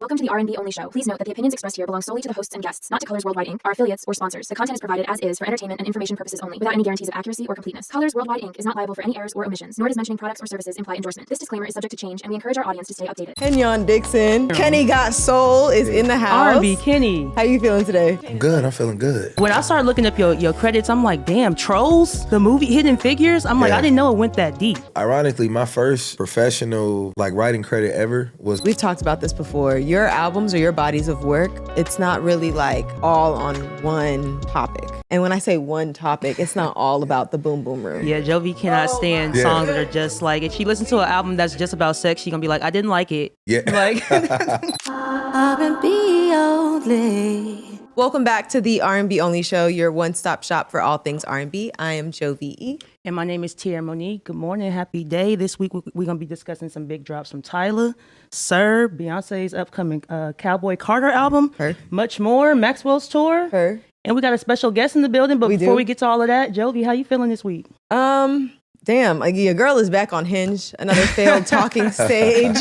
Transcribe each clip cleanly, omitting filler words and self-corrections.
Welcome to the R&B Only show. Please note that the opinions expressed here belong solely to the hosts and guests, not to Colors Worldwide Inc., our affiliates, or sponsors. The content is provided as is for entertainment and information purposes only, without any guarantees of accuracy or completeness. Colors Worldwide Inc. is not liable for any errors or omissions, nor does mentioning products or services imply endorsement. This disclaimer is subject to change, and we encourage our audience to stay updated. Kenyon Dixon, Kenny Got Soul is in the house. R&B Kenny. How you feeling today? I'm good. I'm feeling good. When I started looking up your credits, I'm like, damn, Trolls, the movie Hidden Figures. I'm like, I didn't know it went that deep. Ironically, my first professional writing credit ever was. We've talked about this before. Your albums or your bodies of work, it's not really like all on one topic. And when I say one topic, it's not all about the boom boom room. Yeah, Jovy cannot stand songs that are just like, if she listens to an album that's just about sex, she's gonna be like, I didn't like it. Yeah. Like R&B only. Welcome back to the R&B Only show, your one-stop shop for all things R&B. I am Jovy E. And my name is Tiara Monique. Good morning, happy day. This week we're gonna be discussing some big drops from Tyla, SiR, Beyonce's upcoming Cowboy Carter album, much more, Maxwell's tour, and we got a special guest in the building. But before we get to all of that, Jovy, how you feeling this week? Damn, like, your girl is back on Hinge, another failed talking stage.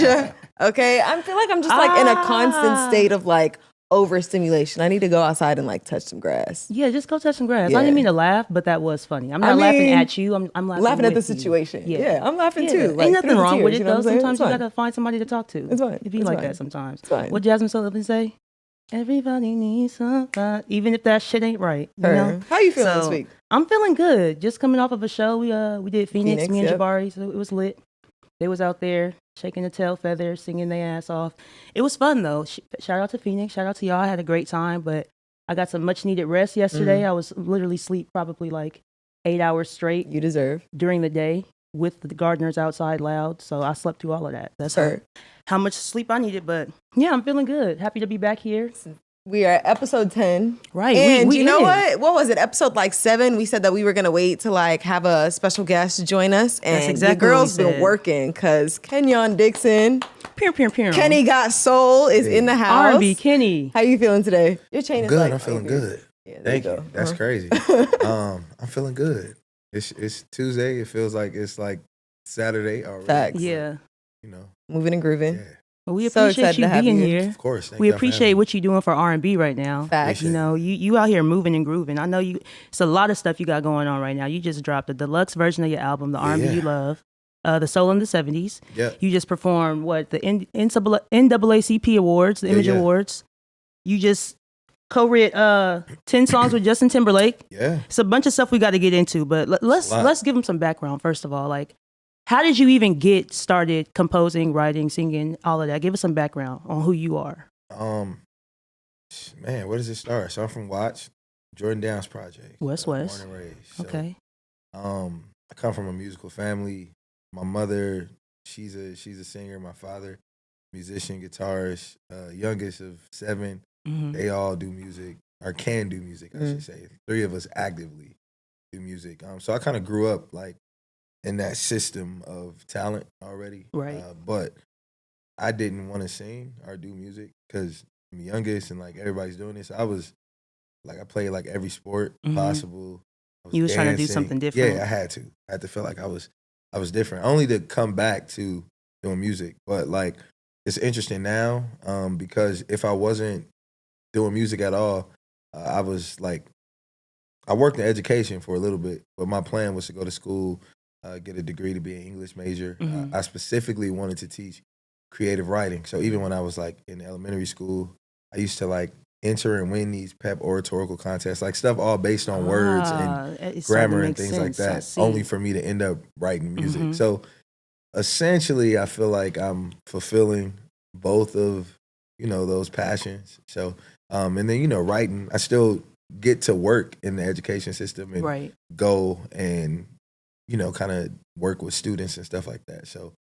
Okay, I feel like I'm just like in a constant state of like overstimulation. I need to go outside and like touch some grass. Yeah, just go touch some grass. I didn't mean to laugh, but that was funny. I'm not laughing at you. I'm laughing at the with situation. you. Yeah, I'm laughing too. Like, Ain't nothing wrong tears, with it you know though. Sometimes you fine. gotta find somebody to talk to. It's fine. It be It's like fine. that sometimes. It's fine. What Jazmine Sullivan say? Everybody needs somebody, even if that shit ain't right. You know? How you feeling this week? I'm feeling good. Just coming off of a show. We did Phoenix, me and Jabari, so it was lit. They was out there shaking the tail feathers, singing their ass off. It was fun though. Shout out to Phoenix. Shout out to y'all. I had a great time, but I got some much needed rest yesterday. I was literally asleep probably like 8 hours straight. You deserve. During the day with the gardeners outside loud. So I slept through all of that. That's how much sleep I needed. But yeah, I'm feeling good. Happy to be back here. We are at episode 10. Right. And we you know what? What was it? Episode like 7, we said that we were going to wait to like have a special guest join us. And that's exactly the girls been working because Kenyon Dixon, Kenny Got Soul is in the house. R&B Kenny. How you feeling today? Your chain is good. like, I'm feeling good. Yeah, Thank you. That's crazy. I'm feeling good. It's Tuesday. It feels like it's like Saturday already. Facts. Yeah. You know. Moving and grooving. Yeah. Well, we appreciate you being here. Of course. We appreciate what you're doing for R&B right now. Facts. You know, you out here moving and grooving. I know it's a lot of stuff you got going on right now. You just dropped the deluxe version of your album, the R&B You Love, the Soul in the 70s. Yeah. You just performed the NAACP Awards, the Image Awards. You just co-wrote 10 songs with Justin Timberlake. Yeah. It's a bunch of stuff we got to get into, but let's give them some background first of all. Like, how did you even get started composing, writing, singing, all of that? Give us some background on who you are. Man, where does it start? So I'm from Watch, Jordan Downs Project. West. Born and raised. So, Okay. I come from a musical family. My mother, she's a singer. My father, musician, guitarist. Youngest of 7. Mm-hmm. They all do music, or can do music, I should say. 3 of us actively do music. So I kind of grew up like in that system of talent already. Right. But I didn't want to sing or do music because I'm the youngest and like everybody's doing this. I played like every sport possible. You was trying to do something different. Yeah, I had to feel like I was different. Only to come back to doing music. But like it's interesting now because if I wasn't doing music at all, I was like, I worked in education for a little bit, but my plan was to go to school, get a degree to be an English major. I specifically wanted to teach creative writing. So even when I was like in elementary school, I used to like enter and win these pep oratorical contests, like stuff all based on words and grammar and things like that, only for me to end up writing music. So essentially, I feel like I'm fulfilling both of, those passions. So, and then, writing, I still get to work in the education system and go and, kind of work with students and stuff like that. So,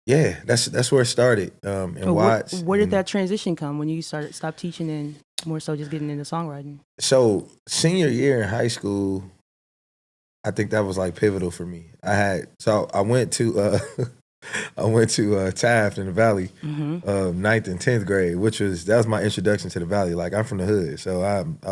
yeah, that's where it started. And Watts. Where did that transition come when you stopped teaching and more so just getting into songwriting? So senior year in high school, I think that was like pivotal for me. I went to Taft in the Valley, 9th and 10th grade, that was my introduction to the Valley. Like I'm from the hood, so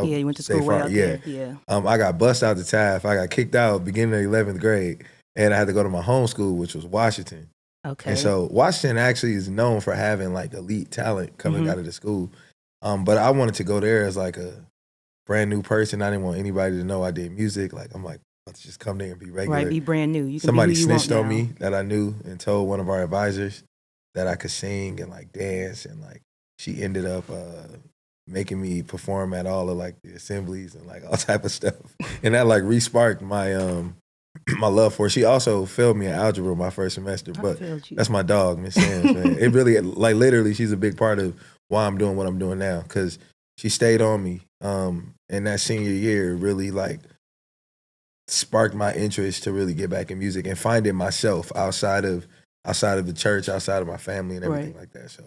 you went to school way out there. Yeah. I got bussed out to Taft. I got kicked out beginning of 11th grade, and I had to go to my home school, which was Washington. Okay. And so Washington actually is known for having like elite talent coming out of the school. But I wanted to go there as like a brand new person. I didn't want anybody to know I did music. Like, I'm like, let's just come there and be regular. Right, be brand new. You can Somebody be who you want snitched on now. me that I knew and told one of our advisors that I could sing and like dance, and like she ended up making me perform at all of like the assemblies and like all type of stuff. And that like re-sparked my my love for her. She also failed me in algebra my first semester, but that's my dog, Miss Sands, man. It really, like literally, she's a big part of why I'm doing what I'm doing now, because she stayed on me. And that senior year really like sparked my interest to really get back in music and finding myself outside of the church, outside of my family and everything like that. So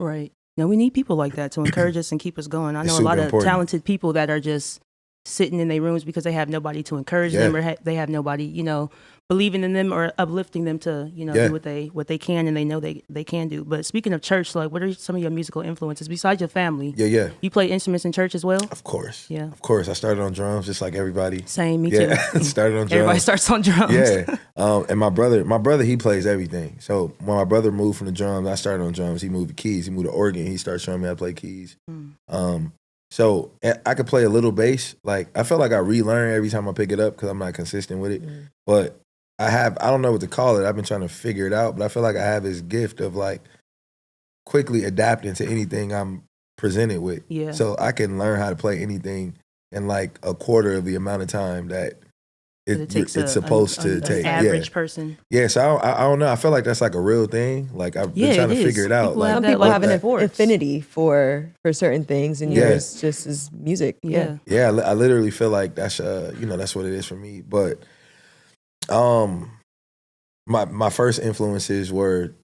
right. Now we need people like that to encourage us and keep us going. I know It's a lot super of important. talented people that are just sitting in their rooms because they have nobody to encourage them, or they have nobody, you know, believing in them or uplifting them to, you know, do what they can and they know they can do. But speaking of church, like, what are some of your musical influences besides your family? Yeah. You play instruments in church as well? Of course. Yeah. Of course. I started on drums just like everybody. Same, me too. Started on drums. Everybody starts on drums. Yeah. And my brother, he plays everything. So when my brother moved from the drums, I started on drums. He moved to keys. He moved to organ. He started showing me how to play keys. So I could play a little bass. Like, I feel like I relearn every time I pick it up because I'm not consistent with it. But I don't know what to call it. I've been trying to figure it out, but I feel like I have this gift of like quickly adapting to anything I'm presented with. Yeah. So I can learn how to play anything in like a quarter of the amount of time that it's supposed to take. An average person. Yeah, so I don't know. I feel like that's like a real thing. Like, I've been trying to figure it out. Like, Some people have an affinity for certain things, and yours just is music. Yeah. I literally feel like that's that's what it is for me. But my first influences were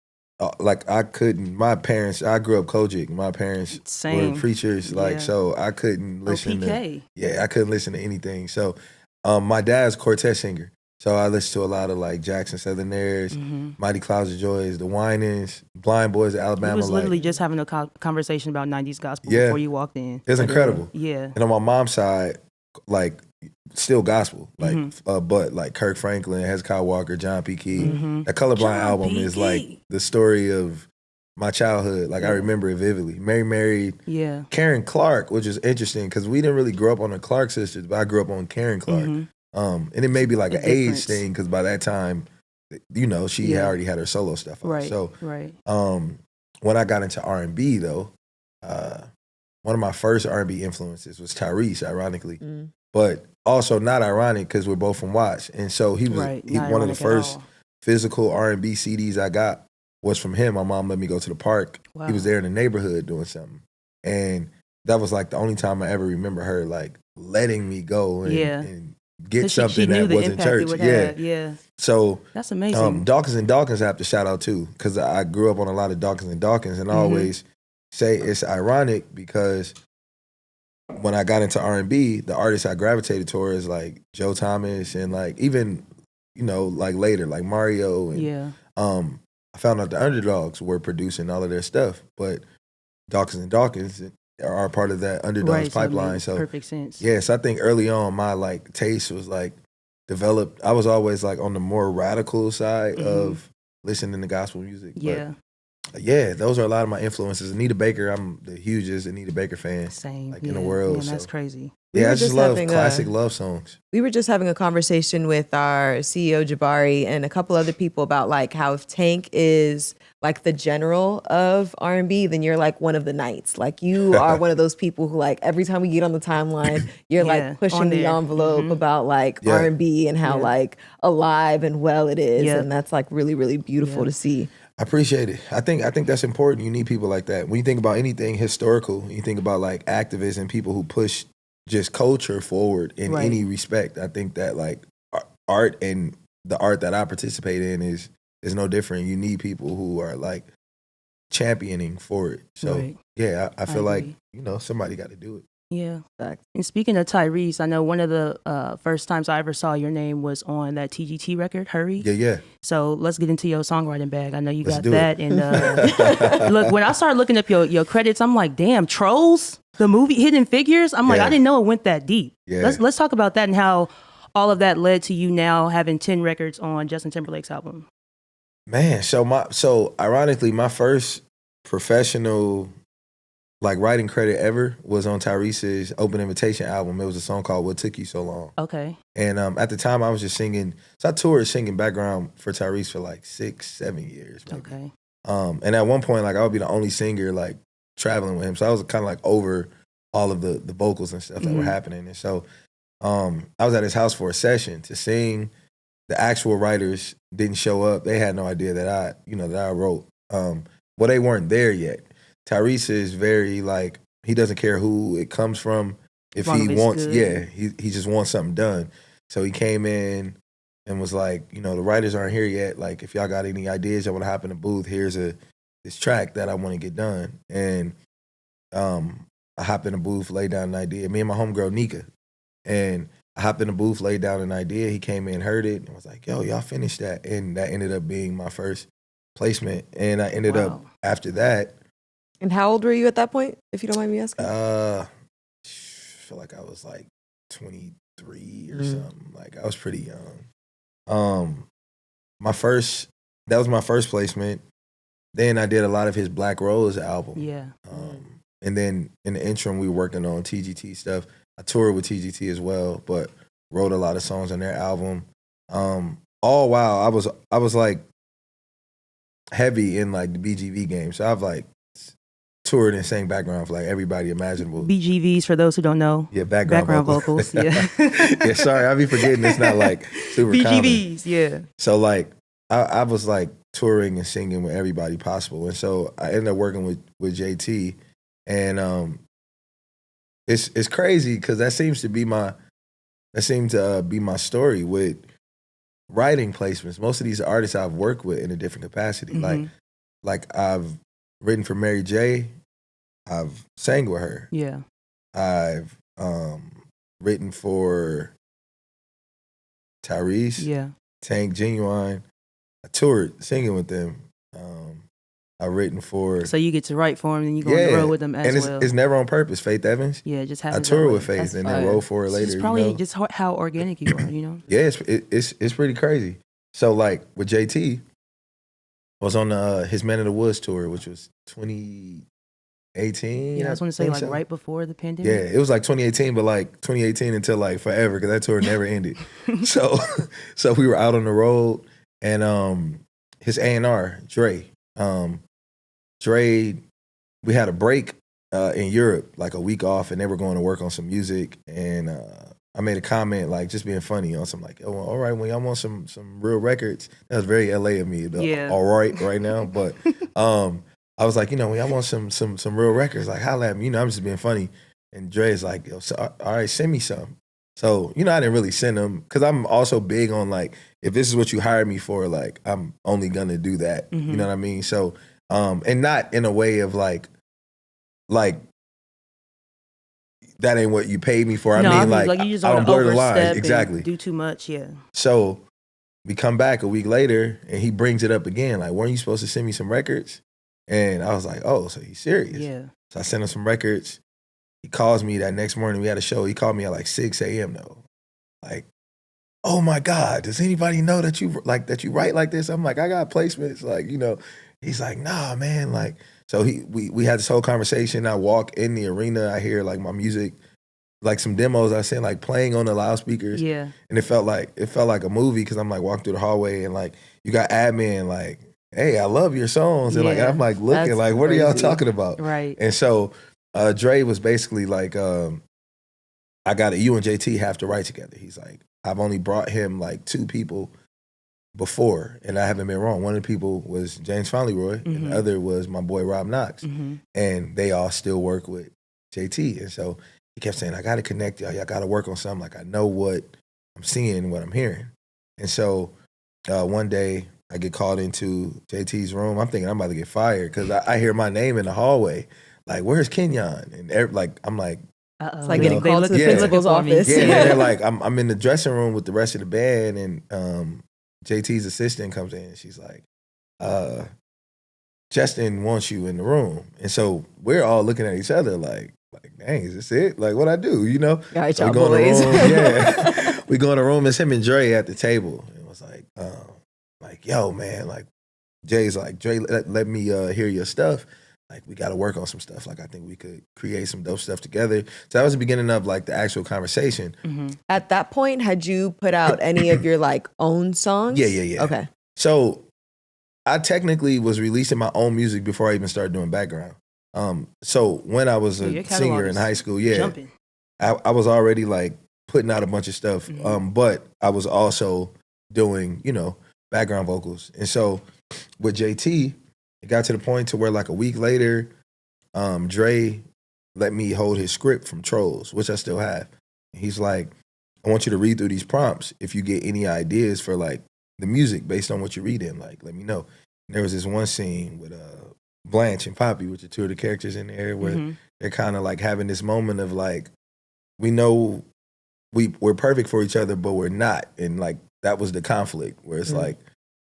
like, my parents, I grew up Kojic. My parents were preachers, like, so I couldn't listen to I couldn't listen to anything. So my dad's quartet singer. So I listened to a lot of like Jackson Southerners, Mighty Clouds of Joys, the Winans, Blind Boys of Alabama. We was literally just having a conversation about 90s gospel before you walked in. It's incredible. Yeah. And on my mom's side, like, still gospel, like, but like Kirk Franklin, Hezekiah Walker, John P. Key. That Colorblind album is like the story of my childhood. Like, I remember it vividly. Mary married Karen Clark, which is interesting because we didn't really grow up on the Clark sisters, but I grew up on Karen Clark. And it may be like an age thing because by that time, you know, she already had her solo stuff out. Right. So when I got into R&B though, one of my first R&B influences was Tyrese, ironically. But also not ironic because we're both from Watts. And so he was one of the first physical R&B CDs I got was from him. My mom let me go to the park. Wow. He was there in the neighborhood doing something. And that was like the only time I ever remember her like letting me go and get something that wasn't church. So that's amazing. Dawkins and Dawkins I have to shout out too, because I grew up on a lot of Dawkins and Dawkins, and I always say it's ironic because when I got into R&B, the artists I gravitated towards like Joe Thomas and like even, you know, like later, like Mario and I found out the Underdogs were producing all of their stuff, but Dawkins and Dawkins are part of that Underdogs pipeline. So perfect sense. Yes, I think early on my like taste was like developed. I was always like on the more radical side of listening to gospel music. But those are a lot of my influences. Anita Baker, I'm the hugest Anita Baker fan. Same. Like in the world. Man, that's crazy. Yeah, I just love classic love songs. We were just having a conversation with our CEO Jabari and a couple other people about like how if Tank is like the general of R&B, then you're like one of the knights. Like you are one of those people who like every time we get on the timeline, you're like pushing the envelope about like R&B and how like alive and well it is. And that's like really, really beautiful to see. I appreciate it. I think that's important. You need people like that. When you think about anything historical, you think about like activists and people who push just culture forward in any respect. I think that like art and the art that I participate in is no different. You need people who are like championing for it. So I feel like, you know, somebody got to do it. Yeah. And speaking of Tyrese, I know one of the first times I ever saw your name was on that TGT record, Hurry. Yeah. So let's get into your songwriting bag. I know you got that. And look, when I started looking up your credits, I'm like, damn, Trolls, the movie Hidden Figures. I'm like, I didn't know it went that deep. Yeah. Let's talk about that and how all of that led to you now having 10 records on Justin Timberlake's album. Man, so ironically, my first professional like writing credit ever was on Tyrese's Open Invitation album. It was a song called "What Took You So Long." Okay. And at the time, I was just singing. So I toured singing background for Tyrese for like 6-7 years. Maybe. Okay. And at one point, like I would be the only singer like traveling with him. So I was kind of like over all of the vocals and stuff that were happening. And so I was at his house for a session to sing. The actual writers didn't show up. They had no idea that I wrote. Well, they weren't there yet. Tyrese is very like, he doesn't care who it comes from. If he wants, he just wants something done. So he came in and was like, the writers aren't here yet. Like, if y'all got any ideas, y'all want to hop in the booth, here's this track that I want to get done. And I hopped in the booth, laid down an idea. Me and my homegirl, Nika. And I hopped in the booth, laid down an idea. He came in, heard it, and was like, yo, y'all finished that. And that ended up being my first placement. And I ended up, after that. And how old were you at that point, if you don't mind me asking? I feel like I was like 23 or something. Like, I was pretty young. That was my first placement. Then I did a lot of his Black Rose album. Yeah. And then in the interim, we were working on TGT stuff. I toured with TGT as well, but wrote a lot of songs on their album. All while I was like heavy in like the BGV game. So I've like toured and sang background for like everybody imaginable. BGVs, for those who don't know. Yeah, background vocals. Yeah. Yeah, sorry, I be forgetting it's not like super BGVs, common. yeah. So like I was like touring and singing with everybody possible. And so I ended up working with JT. And it's crazy because that seems to be my story with writing placements. Most of these artists I've worked with in a different capacity. Like I've written for Mary J. I've sang with her. Yeah. I've written for Tyrese. Yeah. Tank, Genuine. I toured singing with them. I've written for. So you get to write for them and you go on the road with them as well. And it's never on purpose. Faith Evans. Yeah, just happens. I toured with Faith and then wrote for her later. It's probably just how organic you are, Yeah, it's pretty crazy. So like with JT, I was on his Man in the Woods tour, which was 2018. Yeah, I was going to say like right before the pandemic. Yeah, it was like 2018, but like 2018 until like forever because that tour never ended. So we were out on the road and his A&R, Dre. We had a break in Europe, like a week off, and they were going to work on some music. And I made a comment, like just being funny on some like, oh, all right, when y'all want some real records, that was very LA of me. All right now, but I was like, when y'all want some real records, like holla at me. I'm just being funny. And Dre's like, yo, so, all right, send me some. So, I didn't really send them because I'm also big on like, if this is what you hired me for, like, I'm only going to do that. You know what I mean? So, and not in a way of like, that ain't what you paid me for. I mean, like you just I don't blur the lines. overstep Exactly. and do too much, yeah. So we come back a week later and he brings it up again. Like, weren't you supposed to send me some records? And I was like, oh, so he's serious. Yeah. So I sent him some records. He calls me that next morning. We had a show. He called me at like 6 a.m. though. Like, oh my God, does anybody know that you write like this? I'm like, I got placements. Like, he's like, nah, man. Like, so we had this whole conversation. I walk in the arena. I hear like my music, like some demos I sent, like playing on the loudspeakers. Yeah. And it felt like a movie because I'm like walking through the hallway and like you got admin like, hey, I love your songs. And like I'm like looking that's like, what crazy. are y'all talking about? Right. And so Dre was basically like, I got it. You and JT have to write together. He's like, I've only brought him like 2 people before, and I haven't been wrong. One of the people was James Fauntleroy, and the other was my boy Rob Knox. And they all still work with JT. And so he kept saying, I got to connect y'all. Y'all got to work on something. Like, I know what I'm seeing, what I'm hearing. And so one day I get called into JT's room. I'm thinking I'm about to get fired because I hear my name in the hallway. Like, where's Kenyon? And I'm like, it's like getting called to the principal's office. Yeah, and they're like, I'm in the dressing room with the rest of the band, and JT's assistant comes in, and she's like, Justin wants you in the room. And so we're all looking at each other like, dang, is this it? Like, what I do, All right, so y'all boys. We go in the room, it's him and Dre at the table. And it was like, yo, man, like, Jay's like, Dre, let me hear your stuff. Like, we got to work on some stuff. Like, I think we could create some dope stuff together. So that was the beginning of like the actual conversation. Mm-hmm. At that point, had you put out any of your like own songs? Yeah. Okay. So I technically was releasing my own music before I even started doing background. So when I was a senior in high school, I was already like putting out a bunch of stuff. But I was also doing, background vocals. And so with JT, it got to the point to where like a week later, Dre let me hold his script from Trolls, which I still have. And he's like, I want you to read through these prompts. If you get any ideas for like the music based on what you read in, like, let me know. And there was this one scene with Blanche and Poppy, which are two of the characters in there, where they're kind of like having this moment of like, we know we're perfect for each other, but we're not. And like, that was the conflict where it's like,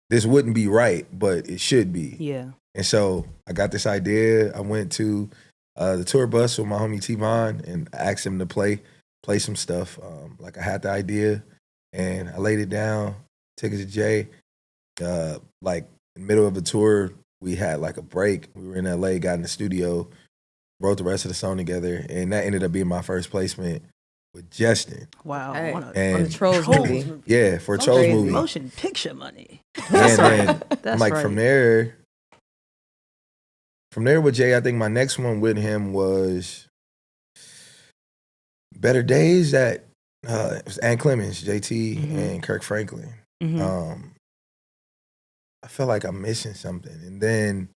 this wouldn't be right, but it should be. Yeah. And so I got this idea. I went to the tour bus with my homie T-Von and asked him to play some stuff. Like I had the idea and I laid it down, took it to Jay. Like in the middle of the tour, we had like a break. We were in LA, got in the studio, wrote the rest of the song together, and that ended up being my first placement with Justin. Wow. Hey, On the Trolls movie. Yeah, for a Trolls movie. Motion picture money. And then That's like right. from there with Jay, I think my next one with him was Better Days. That it was Ann Clemens, JT, and Kirk Franklin. I feel like I'm missing something. And then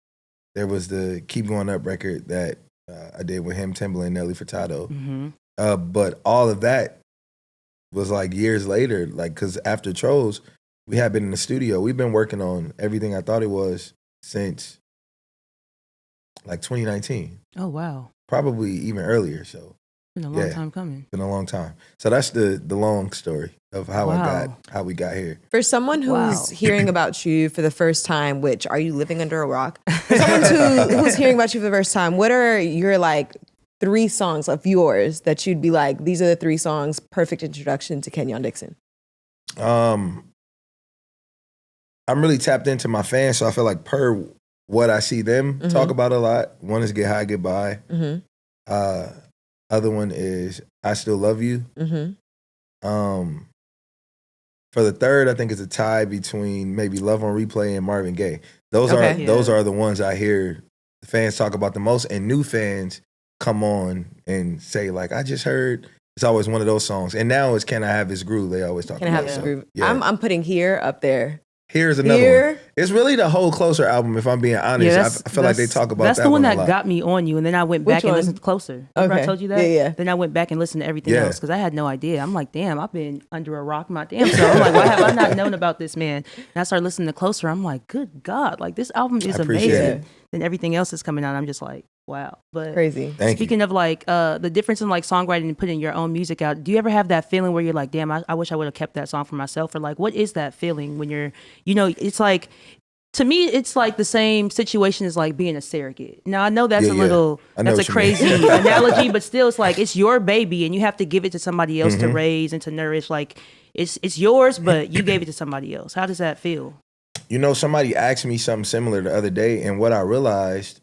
there was the Keep Going Up record that I did with him, Timberlake, Nelly Furtado. But all of that was like years later, like, because after Trolls, we had been in the studio. We've been working on Everything I Thought It Was since like 2019. Oh, wow. Probably even earlier. So Been a long time coming. been a long time. So that's the long story of how we got here. For someone who's hearing about you for the first time, which are you living under a rock? For someone who's hearing about you for the first time, what are your like 3 songs of yours that you'd be like, these are the 3 songs, perfect introduction to Kenyon Dixon? I'm really tapped into my fans, so I feel like per what I see them talk about a lot. One is Get High, Goodbye. Other one is I Still Love You. For the third, I think it's a tie between maybe Love on Replay and Marvin Gaye. Those are the ones I hear the fans talk about the most, and new fans come on and say like, I just heard. It's always one of those songs, and now it's Can I Have This Groove? They always talk Can I about. Have This So, Groove? yeah. I'm putting Here up there. Here's another one. It's really the whole Closer album, if I'm being honest. I feel like they talk about that. That's the one a that lot. got me on you, and then I went back and listened to Closer. Remember I told you that? Yeah. Then I went back and listened to everything else because I had no idea. I'm like, damn, I've been under a rock my damn self. I'm like, why have I not known about this man? And I started listening to Closer. I'm like, good God, like this album is amazing. Then everything else is coming out. I'm just like, wow. But crazy. Speaking of like the difference in like songwriting and putting your own music out, do you ever have that feeling where you're like, damn, I wish I would have kept that song for myself? Or like, what is that feeling when you're, it's like, to me, it's like the same situation as like being a surrogate. Now, I know that's that's a crazy analogy, but still, it's like, it's your baby and you have to give it to somebody else to raise and to nourish. Like, it's yours, but you gave it to somebody else. How does that feel? Somebody asked me something similar the other day, and what I realized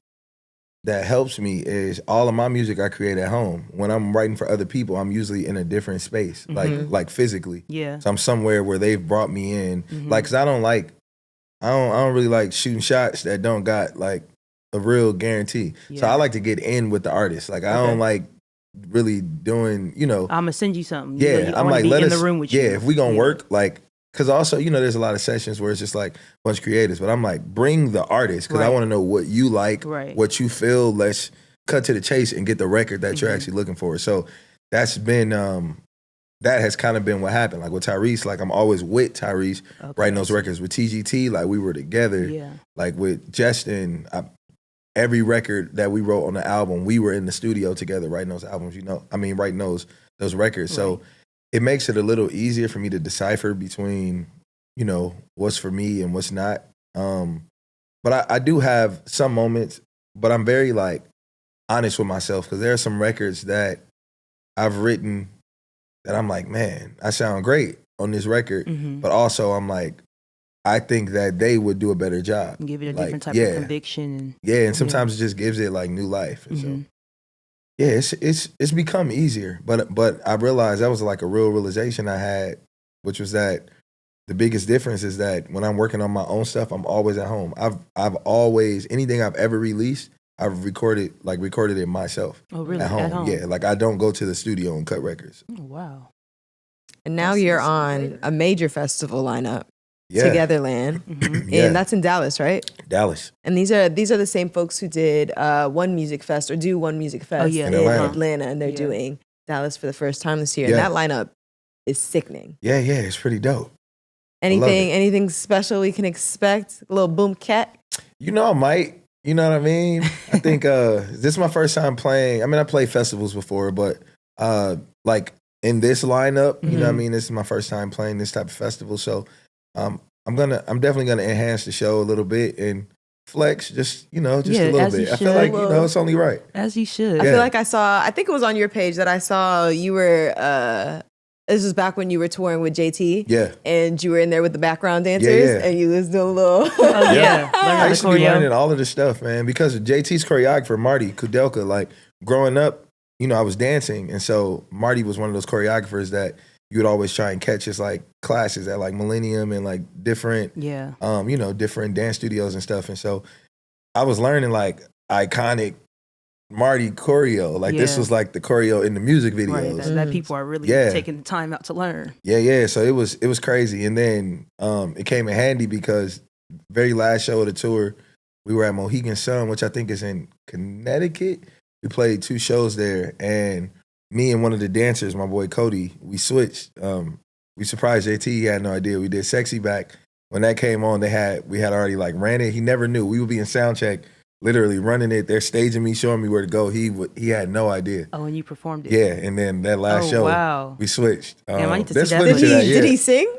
that helps me is all of my music I create at home. When I'm writing for other people, I'm usually in a different space, like physically. Yeah. So I'm somewhere where they've brought me in, like, cause I don't really like shooting shots that don't got like a real guarantee. Yeah. So I like to get in with the artist. Like I don't like really doing, I'm gonna send you something. Yeah, I'm like, let us in the room with you. Yeah, if we gonna work, like. Because also, there's a lot of sessions where it's just like a bunch of creatives, but I'm like, bring the artist because I want to know what you like, what you feel. Let's cut to the chase and get the record that you're actually looking for. So that's been, that has kind of been what happened. Like with Tyrese, like I'm always with Tyrese writing those records. With TGT, like we were together. Yeah. Like with Justin, every record that we wrote on the album, we were in the studio together writing those albums, writing those records. So it makes it a little easier for me to decipher between, what's for me and what's not. But I do have some moments, but I'm very like honest with myself because there are some records that I've written that I'm like, man, I sound great on this record. But also I'm like, I think that they would do a better job. Give it a different type of conviction. And sometimes it just gives it like new life. And so, yeah, it's become easier. But I realized that was like a real realization I had, which was that the biggest difference is that when I'm working on my own stuff, I'm always at home. I've always, anything I've ever released, I've recorded it myself. Oh, really? At home. Yeah, like I don't go to the studio and cut records. Oh, wow. And now you're on a major festival lineup. Yeah. Togetherland, and that's in Dallas, right? Dallas. And these are the same folks who did One Music Fest or do One Music Fest in Atlanta, and they're doing Dallas for the first time this year. And that lineup is sickening. Yeah, it's pretty dope. Anything special we can expect? A little boom cat? You know, I might. You know what I mean? I think this is my first time playing. I mean, I played festivals before, but like in this lineup, you know what I mean? This is my first time playing this type of festival, so. I'm definitely gonna enhance the show a little bit and flex just a little bit. I feel like it's only right. As you should. I feel like I think it was on your page that I saw you were this was back when you were touring with JT. Yeah. And you were in there with the background dancers and you was doing a little I used to be learning all of this stuff, man, because JT's choreographer, Marty Kudelka, like growing up, I was dancing, and so Marty was one of those choreographers that you would always try and catch his like classes at like Millennium and like different, different dance studios and stuff. And so I was learning like iconic Marty choreo. Like this was like the choreo in the music videos. Right, that people are really taking the time out to learn. Yeah. So it was crazy. And then it came in handy because very last show of the tour, we were at Mohegan Sun, which I think is in Connecticut. We played 2 shows there, and me and one of the dancers, my boy Cody, we switched. We surprised JT. He had no idea. We did Sexy Back. When that came on, we had already like ran it. He never knew. We would be in sound check, literally running it. They're staging me, showing me where to go. He had no idea. Oh, and you performed it. Yeah, and then that last show, we switched. I need to see that. Did he sing?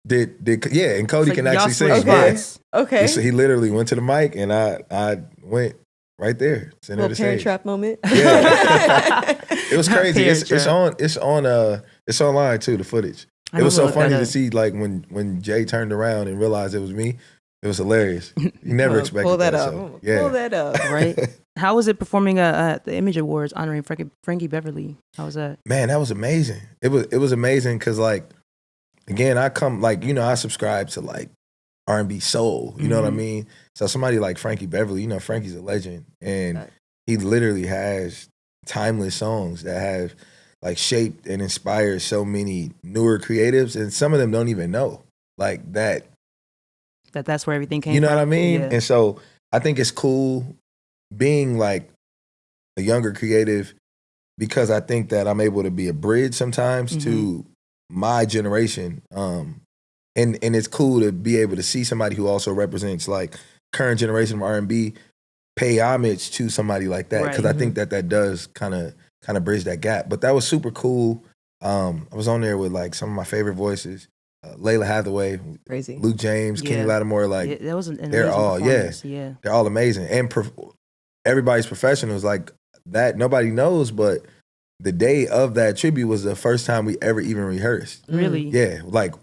And Cody can actually sing. Okay. Okay. So he literally went to the mic, and I went right there, center of the Parent stage. Trap moment. Yeah, it was crazy. It's online too. The footage. It was so funny to see like when Jay turned around and realized it was me. It was hilarious. You never expected pull that that. up. So, Pull that up. Right. How was it performing at the Image Awards honoring Frankie Beverly? How was that? Man, that was amazing. It was amazing because like again, I subscribe to like R&B soul. You know what I mean? So somebody like Frankie Beverly, Frankie's a legend, and he literally has timeless songs that have like shaped and inspired so many newer creatives, and some of them don't even know like that. That's where everything came from. You know what I mean? Yeah. And so I think it's cool being like a younger creative because I think that I'm able to be a bridge sometimes to my generation. And it's cool to be able to see somebody who also represents like current generation of R&B pay homage to somebody like that, because I think that does kind of bridge that gap. But that was super cool. I was on there with like some of my favorite voices, Layla Hathaway, crazy, Luke James, Kenny Lattimore. Like that was an they're all they're all amazing, and everybody's professionals like that. Nobody knows, but the day of that tribute was the first time we ever even rehearsed. Really? Yeah, like.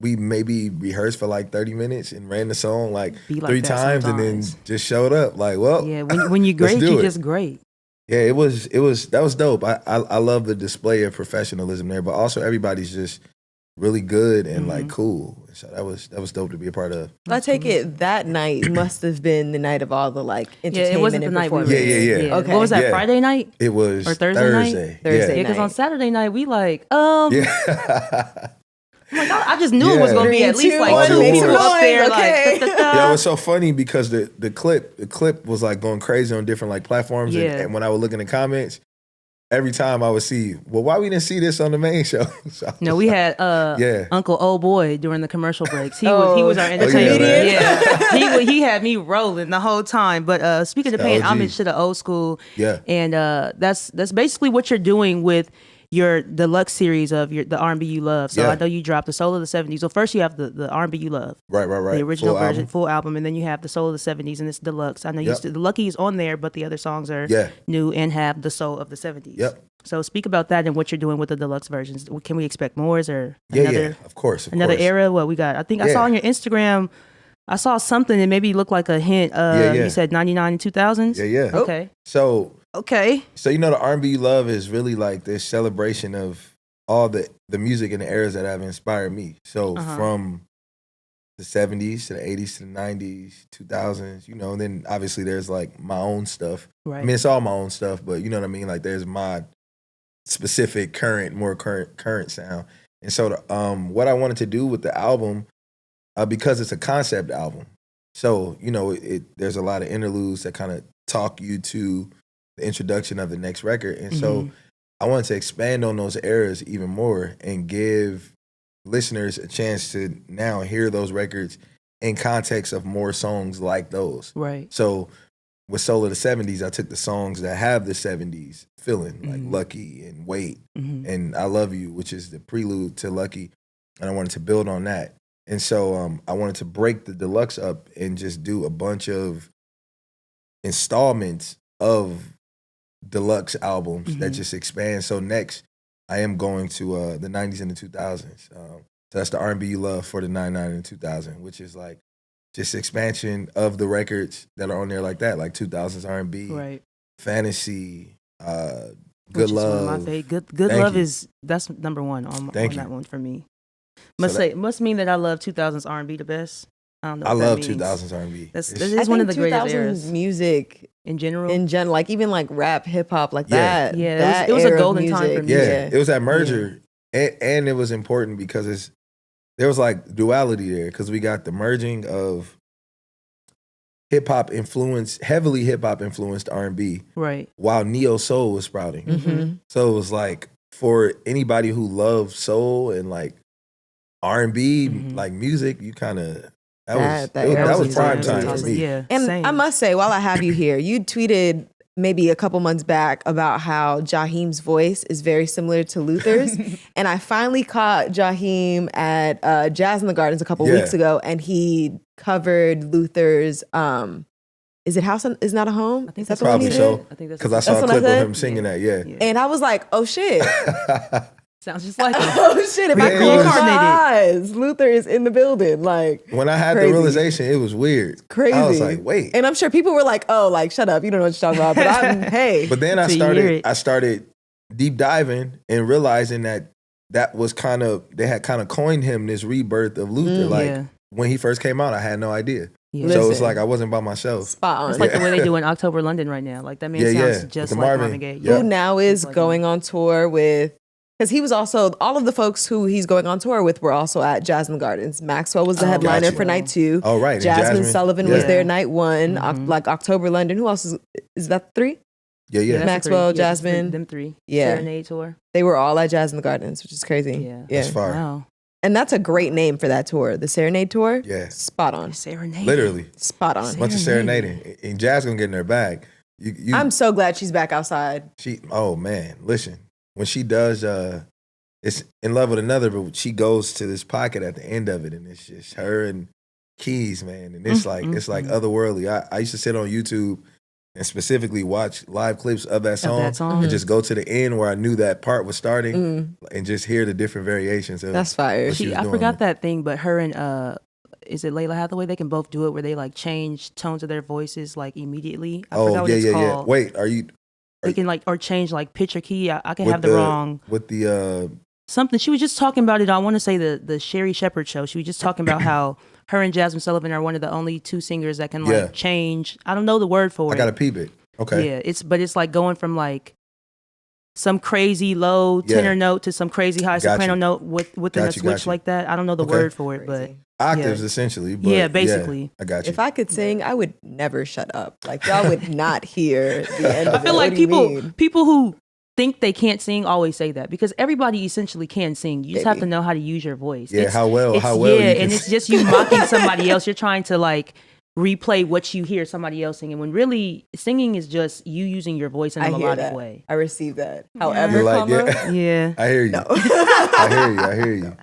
We maybe rehearsed for like 30 minutes and ran the song like 3 times and then just showed up like, well, when you're great, you're just great. Yeah, that was dope. I love the display of professionalism there, but also everybody's just really good and like cool. So that was dope to be a part of. I take it that night must have been the night of all the like entertainment. Yeah, it wasn't and the night. Yeah. Okay. What was that? Friday night? It was or Thursday night. Thursday because night. on Saturday night we like I'm like, I just knew Yeah. it was going to be at least like 2 Make some people up noise, there. okay. Like, Yeah, it was so funny because the clip was like going crazy on different like platforms. And when I would look in the comments, every time I would see, well, why we didn't see this on the main show? So, no, we had Uncle Old Boy during the commercial breaks. He was our entertainer. He had me rolling the whole time. But speaking of paying homage to the old school, and that's basically what you're doing with your deluxe series of the R&B You Love. So I know you dropped the Soul of the 70s. So first you have the R&B You Love. Right. The original version, full album. And then you have the Soul of the 70s and it's deluxe. I know the Lucky is on there, but the other songs are new and have the Soul of the 70s. Yep. So speak about that and what you're doing with the deluxe versions. Can we expect more? Is there Of course. Another era? What we got? I think I saw on your Instagram, I saw something that maybe looked like a hint. You said 99 and 2000s? Yeah. Okay. So the R&B You Love is really like this celebration of all the music and the eras that have inspired me. So from the 70s to the 80s to the 90s, 2000s, and then obviously there's like my own stuff. Right. I mean, it's all my own stuff, but you know what I mean? Like there's my specific more current sound. And so what I wanted to do with the album, because it's a concept album, so there's a lot of interludes that kind of talk you to the introduction of the next record. And so I wanted to expand on those eras even more and give listeners a chance to now hear those records in context of more songs like those. Right. So with Soul of the 70s, I took the songs that have the 70s feeling, like Lucky and Wait and I Love You, which is the prelude to Lucky, and I wanted to build on that. And so I wanted to break the deluxe up and just do a bunch of installments of deluxe albums that just expand. So next, I am going to the 90s and the 2000s. So that's the R&B You Love for the 99 and 2000, which is like just expansion of the records that are on there like that, like 2000s R&B, right. Fantasy, Good Which Love. Is one of my favorite. Good Love that's number one on that one for me. Must mean that I love 2000s R&B the best. I don't know. I love 2000s R&B. This is one of the greatest eras. Music in general, like even like rap, hip hop, like that. Yeah, it was a golden time for me. Yeah, it was that merger, and it was important because there was like duality there because we got the merging of heavily hip hop influenced R&B, right? While neo soul was sprouting. So it was like for anybody who loves soul and like R&B, like music, you kind of. That was prime time for me. Yeah, and same. I must say, while I have you here, you tweeted maybe a couple months back about how Jaheim's voice is very similar to Luther's. And I finally caught Jaheim at Jazz in the Gardens a couple weeks ago, and he covered Luther's Is It House Is Not a Home? I think that's probably so. Because I saw a clip of him singing that, And I was like, oh shit. Sounds just like him. Oh shit, if I close my eyes, Luther is in the building. Like, when I had the realization, it was weird. Crazy. I was like, wait. And I'm sure people were like, oh, like, shut up. You don't know what you're talking about. But hey. But then I started deep diving and realizing that was they had kind of coined him this rebirth of Luther. When he first came out, I had no idea. Yeah. So it's like I wasn't by myself. Spot on. It's like the way they do in October London right now. Like that man sounds just like Marvin Gaye. Who now is going on tour with, because he was also, all of the folks who he's going on tour with were also at Jazz in the Gardens. Maxwell was the headliner for night 2. Oh, right. Jazmine Sullivan was there night 1. Like October London. Who else is that 3? Yeah. Maxwell, Jazmine. Them 3. Yeah. Serenade tour. They were all at Jazz in the Gardens, which is crazy. Yeah. That's fire. Wow. And that's a great name for that tour. The Serenade Tour? Yeah. Spot on. Serenade. Literally. Spot on. A bunch of serenading. And Jazz gonna get in her bag. I'm so glad she's back outside. Oh man, listen. When she does it's In Love with Another, but she goes to this pocket at the end of it, and it's just her and keys, man. And it's like otherworldly. I used to sit on YouTube and specifically watch live clips of that song and just go to the end where I knew that part was starting and just hear the different variations of That's fire. I forgot that thing, but her and is it Layla Hathaway? They can both do it where they like change tones of their voices like immediately. I forgot what it's called. Wait, they can like or change like pitch or key. I can have the wrong with the something. She was just talking about it. I want to say the Sherry Shepherd show. She was just talking about how her and Jazmine Sullivan are one of the only 2 singers that can like change. I don't know the word for it. I gotta peep it. Okay. Yeah, it's like going from like some crazy low tenor note to some crazy high soprano note within a switch like that. I don't know the word for it, but octaves essentially. But basically. I got you. If I could sing, I would never shut up. Like y'all would not hear the end of it. I feel like people who think they can't sing always say that because everybody essentially can sing. You just have to know how to use your voice. Yeah, how well. And it's just you mocking somebody else. You're trying to like replay what you hear somebody else singing when really singing is just you using your voice in a melodic way. I receive that. However, yeah. I hear you. No. I hear you.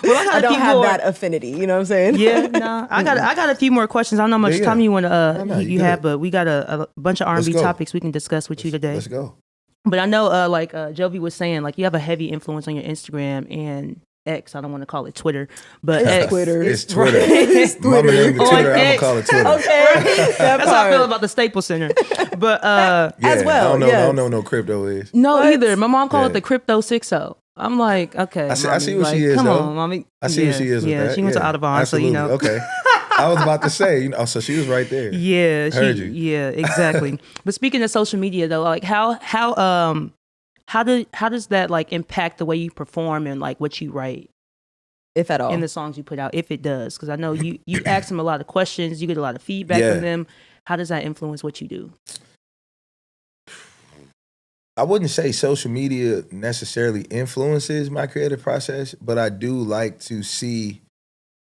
Well, I don't have that affinity. You know what I'm saying? Yeah, no. I got a few more questions. I don't know how much time you want to you have, but we got a bunch of R&B topics we can discuss with you today. Let's go. But I know, Jovy was saying, like, you have a heavy influence on your Instagram and X. I don't want to call it Twitter, but X. Twitter. It's Twitter. It's Twitter. Mama named it Twitter. I'm gonna call it Twitter. Okay. That's how I feel about the Staples Center. But as well, I don't know what no crypto is. no, What? either. My mom called it the Crypto 60. I'm like, okay. I see mommy, what like, she is, come though. on, mommy. I see what she is with Yeah, that. she went to Audubon, so you know. Okay. I was about to say, so she was right there. Yeah, Heard you. Yeah, exactly. But speaking of social media, though, like how does that like impact the way you perform and like what you write If at all. in the songs you put out, if it does? Because I know you ask them a lot of questions, you get a lot of feedback from them. How does that influence what you do? I wouldn't say social media necessarily influences my creative process, but I do like to see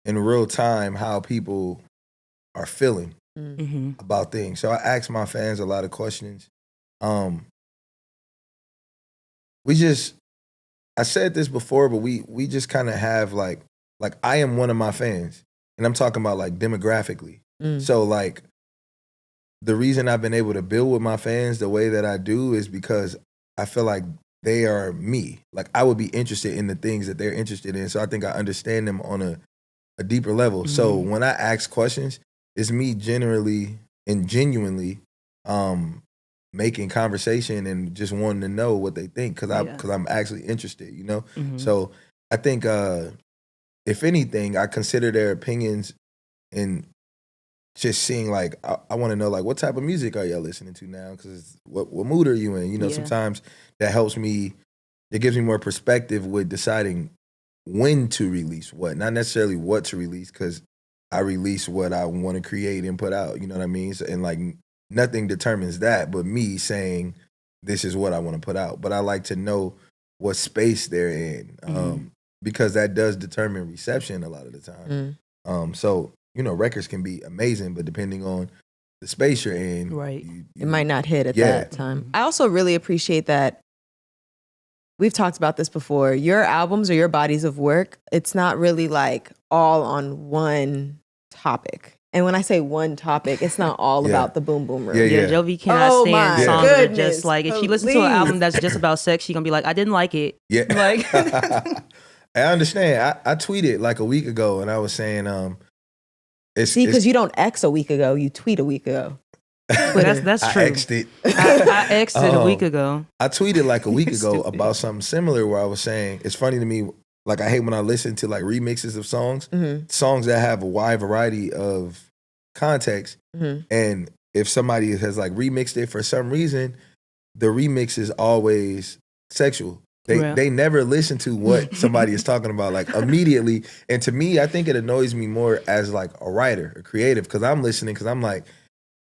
in real time how people are feeling Mm-hmm. about things. So I ask my fans a lot of questions. I said this before, but we just kind of have like I am one of my fans, and I'm talking about like demographically. So like the reason I've been able to build with my fans the way that I do is because I feel like they are me. Like I would be interested in the things that they're interested in. So I think I understand them on a deeper level. Mm-hmm. So when I ask questions, it's me generally and genuinely making conversation and just wanting to know what they think because I'm actually interested, you know? Mm-hmm. So I think if anything, I consider their opinions and just seeing like, I want to know like what type of music are y'all listening to now? Because what mood are you in? You know, sometimes that helps me, it gives me more perspective with deciding when to release what, not necessarily what to release because I release what I want to create and put out, you know what I mean? So, and like nothing determines that but me saying this is what I want to put out. But I like to know what space they're in because that does determine reception a lot of the time. So, you know, records can be amazing, but depending on the space you're in, right, it might not hit at that time. I also really appreciate that. We've talked about this before. Your albums or your bodies of work, it's not really like all on one topic. And when I say one topic, it's not all about the boom boom room. Yeah, Jovy cannot stand songs that are just like, if she listens to an album that's just about sex, she's going to be like, I didn't like it. Yeah. Like, I understand. I tweeted like a week ago and I was saying, see, because you don't X a week ago, you tweet a week ago. That's true. I X'd it. I X'd it a week ago. I tweeted like a week ago about something similar where I was saying, it's funny to me, like I hate when I listen to like remixes of songs, songs that have a wide variety of context. And if somebody has like remixed it for some reason, the remix is always sexual. They never listen to what somebody is talking about like immediately. And to me, I think it annoys me more as like a writer, a creative, because I'm listening, because I'm like,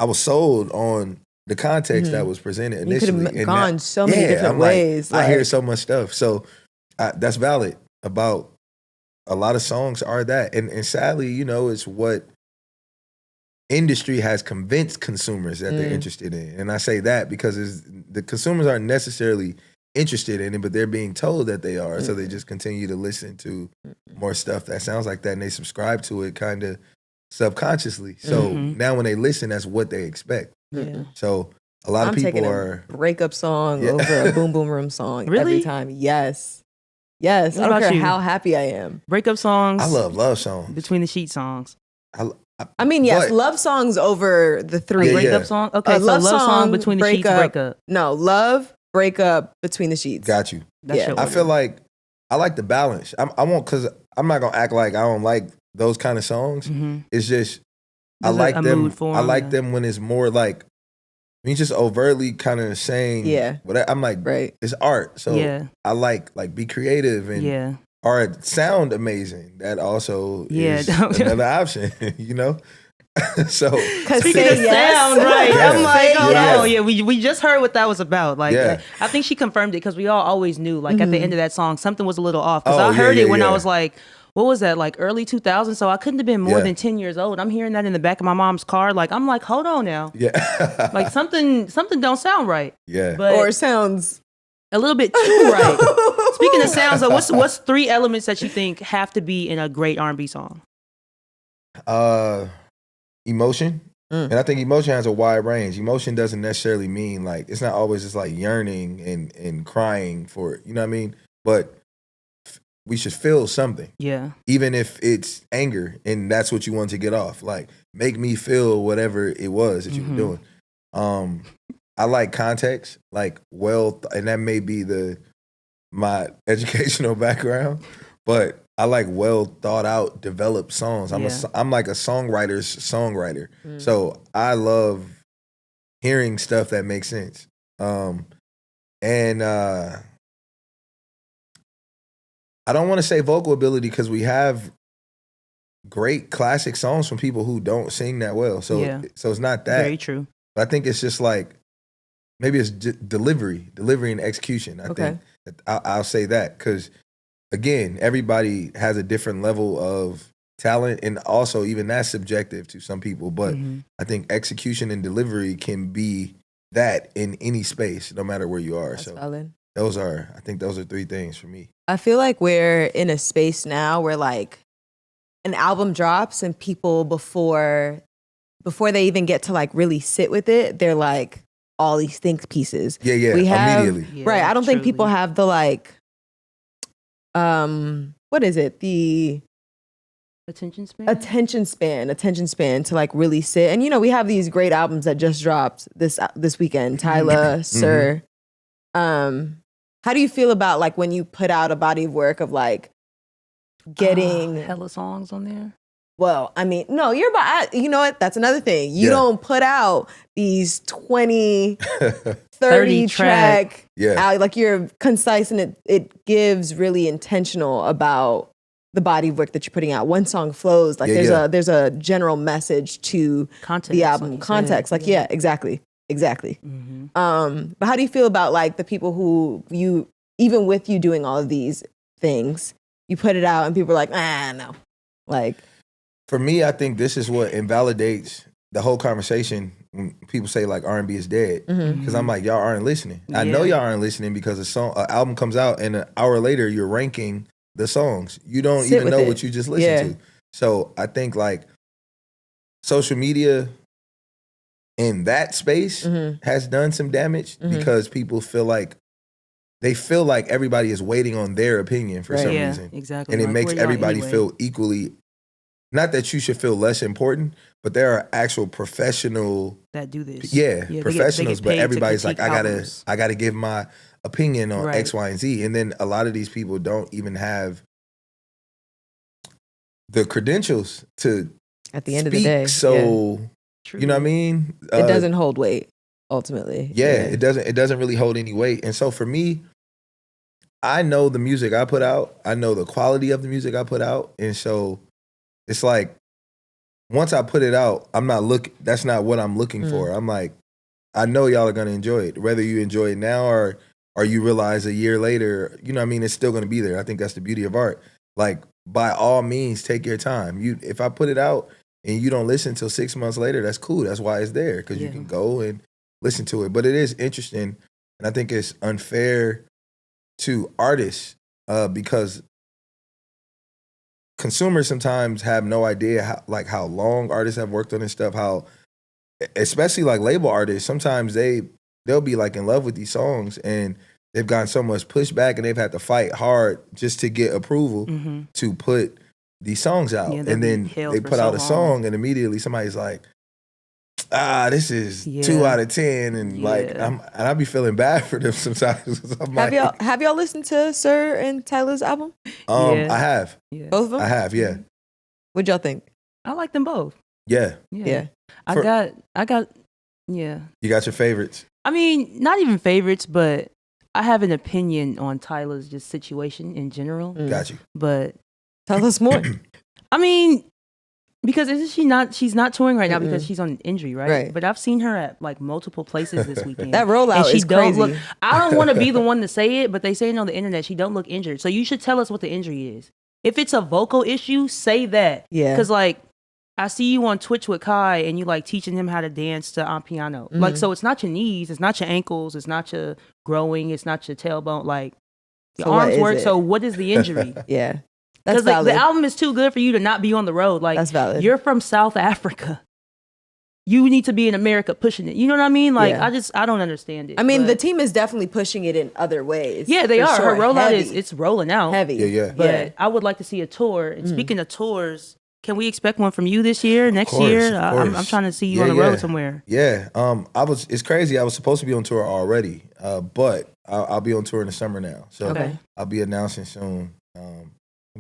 I was sold on the context that was presented initially. You could have gone so many different ways. I hear so much stuff. So that's valid about a lot of songs are that. And sadly, you know, it's what industry has convinced consumers that they're interested in. And I say that because the consumers aren't necessarily interested in it, but they're being told that they are. So they just continue to listen to more stuff that sounds like that and they subscribe to it kind of subconsciously. So now when they listen, that's what they expect. So a lot of people are breakup song over a boom boom room song every time. Yes. I don't care how happy I am. Breakup songs. I love songs. Between the sheet songs. I mean, yes, love songs over the three. Breakup song? Okay, so love song, between the sheets, breakup. No, love, breakup, between the sheets. Got you. I feel like I like the balance. I won't, because I'm not going to act like I don't like those kind of songs. It's just, I like them. I like them when it's more like, I mean, just overtly kind of saying, but I'm like, it's art. So I like be creative and art sound amazing. That also is another option, you know? So speaking of sound, right? I'm like, we just heard what that was about. Like, I think she confirmed it because we all always knew. Like at the end of that song, something was a little off. Because I heard it when I was like, what was that? Like early 2000s. So I couldn't have been more than 10 years old. I'm hearing that in the back of my mom's car. Like I'm like, hold on now. Like something don't sound right. But or it sounds a little bit too right. Speaking of sounds, though, what's 3 elements that you think have to be in a great R&B song? Emotion. And I think emotion has a wide range. Emotion doesn't necessarily mean like, it's not always just like yearning and crying for it. You know what I mean? But we should feel something. Yeah. Even if it's anger and that's what you want to get off. Like, make me feel whatever it was that you were doing. I like context, like and that may be my educational background, but I like well thought out, developed songs. I'm like a songwriter's songwriter. So I love hearing stuff that makes sense. And I don't want to say vocal ability because we have great classic songs from people who don't sing that well. So it's not that. Very true. But I think it's just like, maybe it's delivery and execution. I think I'll say that because, again, everybody has a different level of talent, and also even that's subjective to some people. But I think execution and delivery can be that in any space, no matter where you are. That's so valid. I think those are three things for me. I feel like we're in a space now where like an album drops and people before they even get to like really sit with it, they're like all these think pieces. Yeah, we have, immediately. Right. I don't think truly. people have the like, what is it? The attention span to like really sit. And you know, we have these great albums that just dropped this weekend. Tyla, SiR. How do you feel about like when you put out a body of work of like getting hella songs on there? Well, I mean, no, you know what? That's another thing. You don't put out these 20, 30 track, like you're concise and it gives really intentional about the body of work that you're putting out. One song flows, like there's a general message to the album, like context. Like, exactly. But how do you feel about like the people who even with you doing all of these things, you put it out and people are like, no. Like, for me, I think this is what invalidates the whole conversation when people say like R&B is dead. Because I'm like, y'all aren't listening. I know y'all aren't listening because an album comes out and an hour later you're ranking the songs. You don't even know what you just listened to. So I think like social media in that space has done some damage because people feel like everybody is waiting on their opinion for some reason. Exactly. And it makes everybody feel equally. Not that you should feel less important, but there are actual professional that do this. Professionals. But everybody's like, I gotta give my opinion on X, Y, and Z. And then a lot of these people don't even have the credentials to at the end of the day. So you know what I mean? It doesn't hold weight ultimately. It doesn't really hold any weight. And so for me, I know the music I put out. I know the quality of the music I put out. And so it's like, once I put it out, that's not what I'm looking for. I'm like, I know y'all are going to enjoy it. Whether you enjoy it now or you realize a year later, you know what I mean, it's still going to be there. I think that's the beauty of art. Like, by all means, take your time. If I put it out and you don't listen till 6 months later, that's cool. That's why it's there, because you can go and listen to it. But it is interesting, and I think it's unfair to artists because consumers sometimes have no idea how long artists have worked on this stuff, how especially like label artists, sometimes they'll be like in love with these songs and they've gotten so much pushback and they've had to fight hard just to get approval to put these songs out. And then they put out a song and immediately somebody's like, this is 2 out of 10. And I be feeling bad for them sometimes. Have y'all listened to SiR and Tyla's album? I have. Both of them? I have, yeah. What'd y'all think? I like them both. Yeah. I got You got your favorites? I mean, not even favorites, but I have an opinion on Tyla's just situation in general. Got you. But tell us more. I mean, because she's not touring right now because she's on injury, right? But I've seen her at like multiple places this weekend. That rollout is crazy. I don't want to be the one to say it, but they say it on the internet. She don't look injured. So you should tell us what the injury is. If it's a vocal issue, say that. Yeah. Because like, I see you on Twitch with Kai and you like teaching him how to dance to piano. Like, so it's not your knees, it's not your ankles, it's not your growing, it's not your tailbone. Like, your arms work. So what is the injury? Yeah. Because like, the album is too good for you to not be on the road. Like, that's valid. You're from South Africa. you need to be in America pushing it. You know what I mean? Like, Yeah. I don't understand it. I mean, but the team is definitely pushing it in other ways. yeah, they for are. sure. Her rollout Heavy. it's rolling out. Heavy. Yeah. But I would like to see a tour. And speaking of tours, can we expect one from you this year, next year? Of course. I'm trying to see you on the road somewhere. Yeah. It's crazy. I was supposed to be on tour already, but I'll be on tour in the summer now. So Okay. I'll be announcing soon. It'll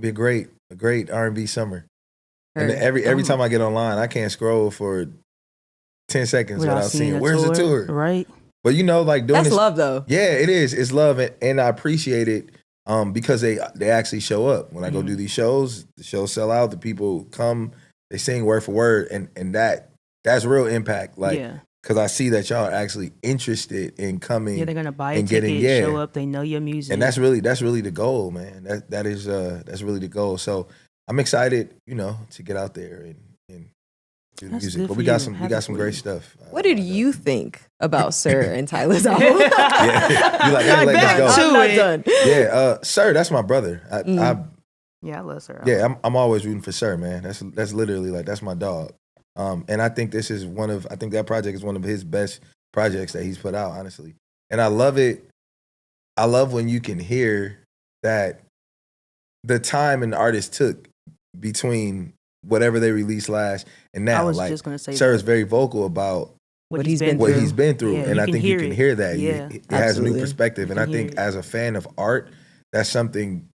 be a great R&B summer. And every time I get online, I can't scroll for 10 seconds without seeing where's the tour. Right. But like doing That's this, love, though. Yeah, it is. It's love, and I appreciate it because they actually show up. When I go do these shows, the shows sell out. The people come, they sing word for word, and that's real impact. Like, because I see that y'all are actually interested in coming. Yeah, they're gonna buy a and ticket, getting, show up. They know your music, and that's really the goal, man. That's really the goal. So I'm excited, to get out there and do the That's music. good But for we got you. some great stuff. What did you think about SiR and Tyla's album? Yeah, you like, hey, let's go. I'm not done. Yeah, SiR, that's my brother. I love SiR. Yeah, I'm always rooting for SiR, man. That's literally like that's my dog. And I think this is I think that project is one of his best projects that he's put out, honestly. And I love it. I love when you can hear that the time an artist took between whatever they released last and now. I was like, just gonna say SiR is very vocal about what he's been through. Yeah, and I think you can hear that. Yeah, it has a new absolutely. perspective. And I think as a fan of art, that's something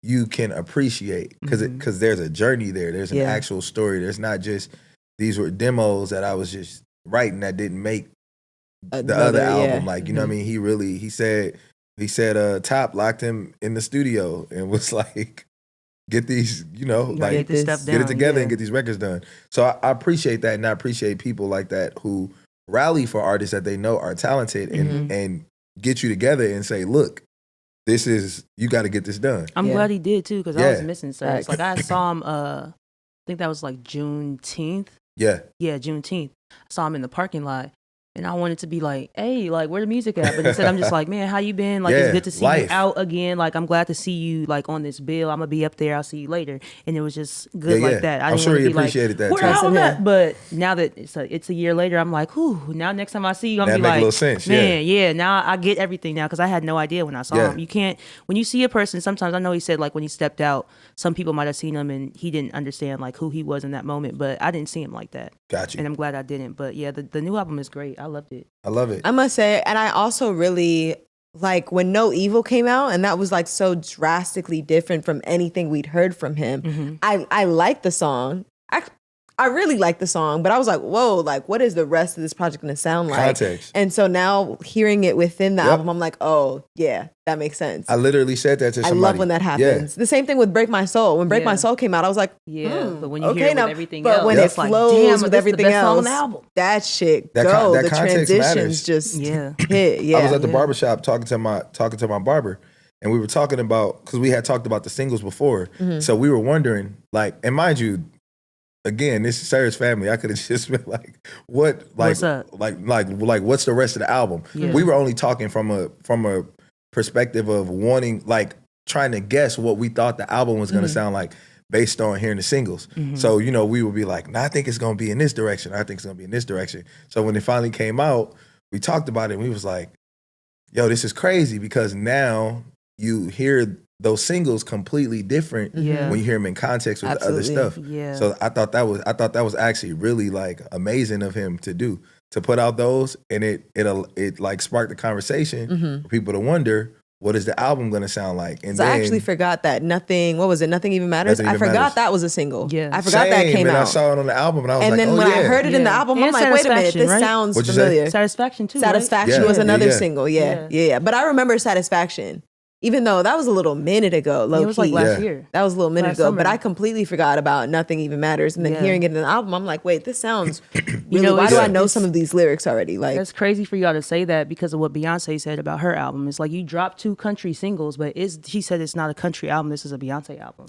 you can appreciate because there's a journey there. There's an actual story. There's not just these were demos that I was just writing that didn't make the other album. Like, you know what I mean? He said Top locked him in the studio and was like, get these, get this stuff get it down, together and get these records done. So I appreciate that, and I appreciate people like that who rally for artists that they know are talented and get you together and say, look, you got to get this done. I'm glad he did too, because I was missing SiR. It's Right. like I saw him. I think that was like Juneteenth. Yeah. Yeah, Juneteenth. I saw him in the parking lot. And I wanted to be like, hey, like, where the music at? But instead, I'm just like, man, how you been? Like, it's good to see you out again. Like, I'm glad to see you, like, on this bill. I'm going to be up there. I'll see you later. And it was just good like that. I'm sure he appreciated that. Where am I? But now that it's a year later, I'm like, whew, now next time I see you, I'm going to be like, that make a little sense, man, now I get everything now because I had no idea when I saw him. You can't, when you see a person, sometimes I know he said, like, when he stepped out, some people might have seen him and he didn't understand, like, who he was in that moment. But I didn't see him like that. Got you. And I'm glad I didn't. But yeah, the new album is great. I loved it. I love it. I must say, and I also really like when No Evil came out, and that was like so drastically different from anything we'd heard from him. I liked the song. I really liked the song, but I was like, whoa, like, what is the rest of this project going to sound like? Context. And so now hearing it within the album, I'm like, oh, yeah, that makes sense. I literally said that to somebody. I love when that happens. The same thing with Break My Soul. When Break My Soul came out, I was like, but when you hear it with everything but else, when it it's like, flows damn, with this everything the best song on else, the album. that shit That go. that The context transitions matters. just hit. Yeah. I was at the barbershop talking to my barber, and we were talking about, because we had talked about the singles before. So we were wondering, like, and mind you, again, this is SiR's family. I could have just been like, what, like, What's up? like, what's the rest of the album? Yeah. We were only talking from a perspective of wanting, like, trying to guess what we thought the album was going to sound like based on hearing the singles. So, we would be like, I think it's going to be in this direction. I think it's going to be in this direction. So when it finally came out, we talked about it and we was like, yo, this is crazy, because now you hear those singles completely different when you hear them in context with the other stuff. Yeah. So I thought that was actually really, like, amazing of him to put out those, and it like sparked the conversation for people to wonder, what is the album going to sound like? And I actually forgot that Nothing Even Matters? Nothing I Even forgot Matters. that was a single. Yeah. I forgot that came out. I saw it on the album, and I was and like, then when I heard it in the album, I'm And like, wait a minute, Satisfaction, this right? sounds What'd you say? familiar. Satisfaction too. Satisfaction right? was another Yeah. single. Yeah. But I remember Satisfaction, even though that was a little minute ago, low It was like key. last year. That was a little minute Last ago, summer. but I completely forgot about Nothing Even Matters. And then hearing it in the album, I'm like, wait, this sounds really, know, why do I know it's- some of these lyrics already? Like, That's crazy for y'all to say that because of what Beyonce said about her album. It's like you dropped 2 country singles, but she said it's not a country album. This is a Beyonce album.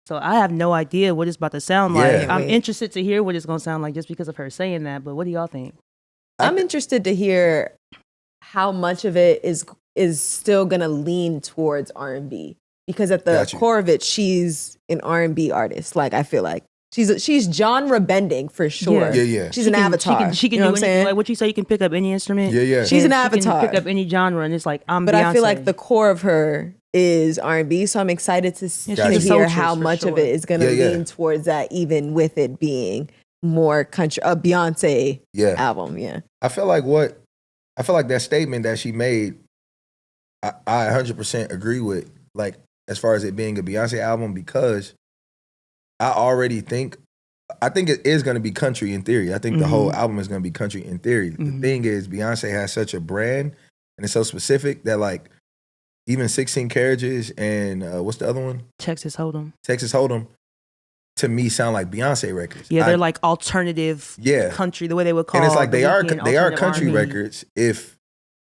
So I have no idea what it's about to sound like. Yeah. I'm interested to hear what it's going to sound like just because of her saying that. But what do y'all think? I'm interested to hear how much of it is still gonna lean towards R&B, because at the Got you. core of it, she's an R&B artist. Like, I feel like She's genre bending for sure. Yeah. She's an avatar. She can you know do what I'm saying? like what you say. You can pick up any instrument. Yeah. She's an She avatar. can pick up any genre, and it's like I'm. But Beyonce. I feel like the core of her is R&B, so I'm excited to hear how much of it is going to lean towards that, even with it being more country, a Beyonce album. Yeah, I feel like that statement that she made, I 100% agree with. Like as far as it being a Beyonce album, because I think it is going to be country in theory. I think the whole album is going to be country in theory. The thing is, Beyonce has such a brand and it's so specific that like even 16 Carriages and what's the other one? Texas Hold'em, to me sound like Beyonce records. Yeah, they're like alternative country, the way they would call it. And it's like they are country R&B. records if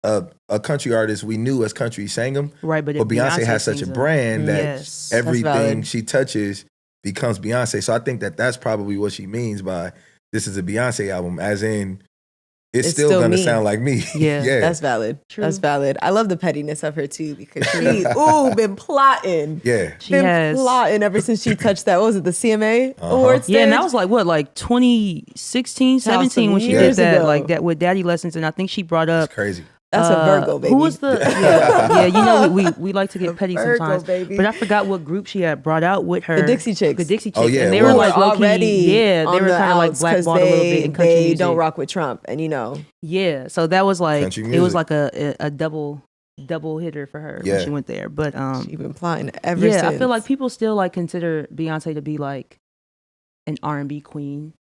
a country artist we knew as country sang them. Right, but Beyonce has such a brand that Yes. everything she touches becomes Beyonce. So I think that's probably what she means by this is a Beyonce album, as in it's still gonna sound like me. Yeah. That's valid. True. That's valid. I love the pettiness of her too, because she been plotting. Yeah. She has plotting ever since she touched that. What was it, the CMA Awards? Yeah, and stage? that was like what, like 2016, Child, 17 some when she did years that, ago. like that with Daddy Lessons, and I think she brought up It's crazy. That's a Virgo, baby. Who was the yeah, you know, we like to get petty Virgo, sometimes. baby. But I forgot what group she had brought out with her. The Dixie Chicks. The Dixie Chicks. Oh, yeah, And they well, were like low-key, already they were kind of like blackballed a little bit in country they music. don't rock with Trump, and you know. Yeah, so that was like Country it was music. like a double hitter for her Yeah. when she went there. But She's been plotting ever yeah, since. I feel like people still like consider Beyonce to be like an R&B queen.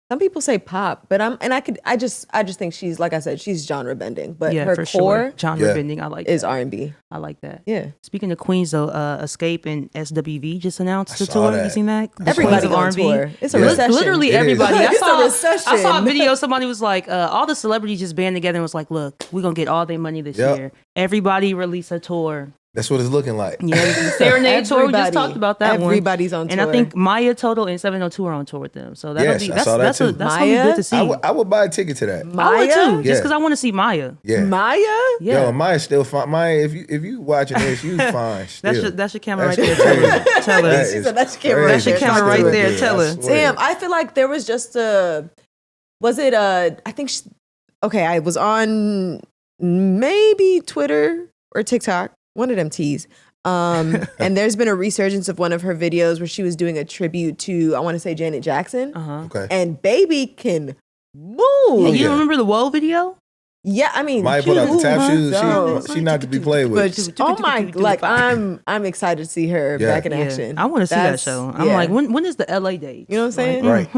Some people say pop, but I just think she's, like I said, she's genre bending. But Yeah, her for core sure. Genre bending, I like is that. R&B. I like that. Yeah. Speaking of queens, though, Xscape and SWV just announced I the saw tour. that. You seen that? The Everybody Queens of on R&B. tour. It's a Yeah. recession. Literally It is. everybody. It's a recession. I saw a video. Somebody was like, all the celebrities just band together and was like, "Look, we're gonna get all their money this Yep. year. Everybody release a tour." That's what it's looking like. Yeah, the Serenade tour. We just talked about that one. Everybody's on tour. And I think Maya Total and 702 are on tour with them. So that'll Yes, be I saw that that's too. gonna be good to see. I would buy a ticket to that. I would too, Maya? just because I want to see Maya. Yeah. Maya? Yeah, Yo, Maya's still fine. Maya, if you watching this, you fine. Still. that's your camera right That's there. crazy. Tell her. That She is said that's your camera. That's your crazy. camera right Still there. good, Tell I her. swear. Damn, I feel like there was just I think, I was on maybe Twitter or TikTok, one of them T's. And there's been a resurgence of one of her videos where she was doing a tribute to, I want to say, Janet Jackson. Okay. And baby can move. Hey, you yeah. don't remember the Whoa video? Yeah, I mean, Maya put out the tap shoes. so- She not to be played with. But oh my, like I'm excited to see her Yeah. back in action. I want to see that That's- show. I'm yeah. like, when is the LA date? You know what I'm saying? Right.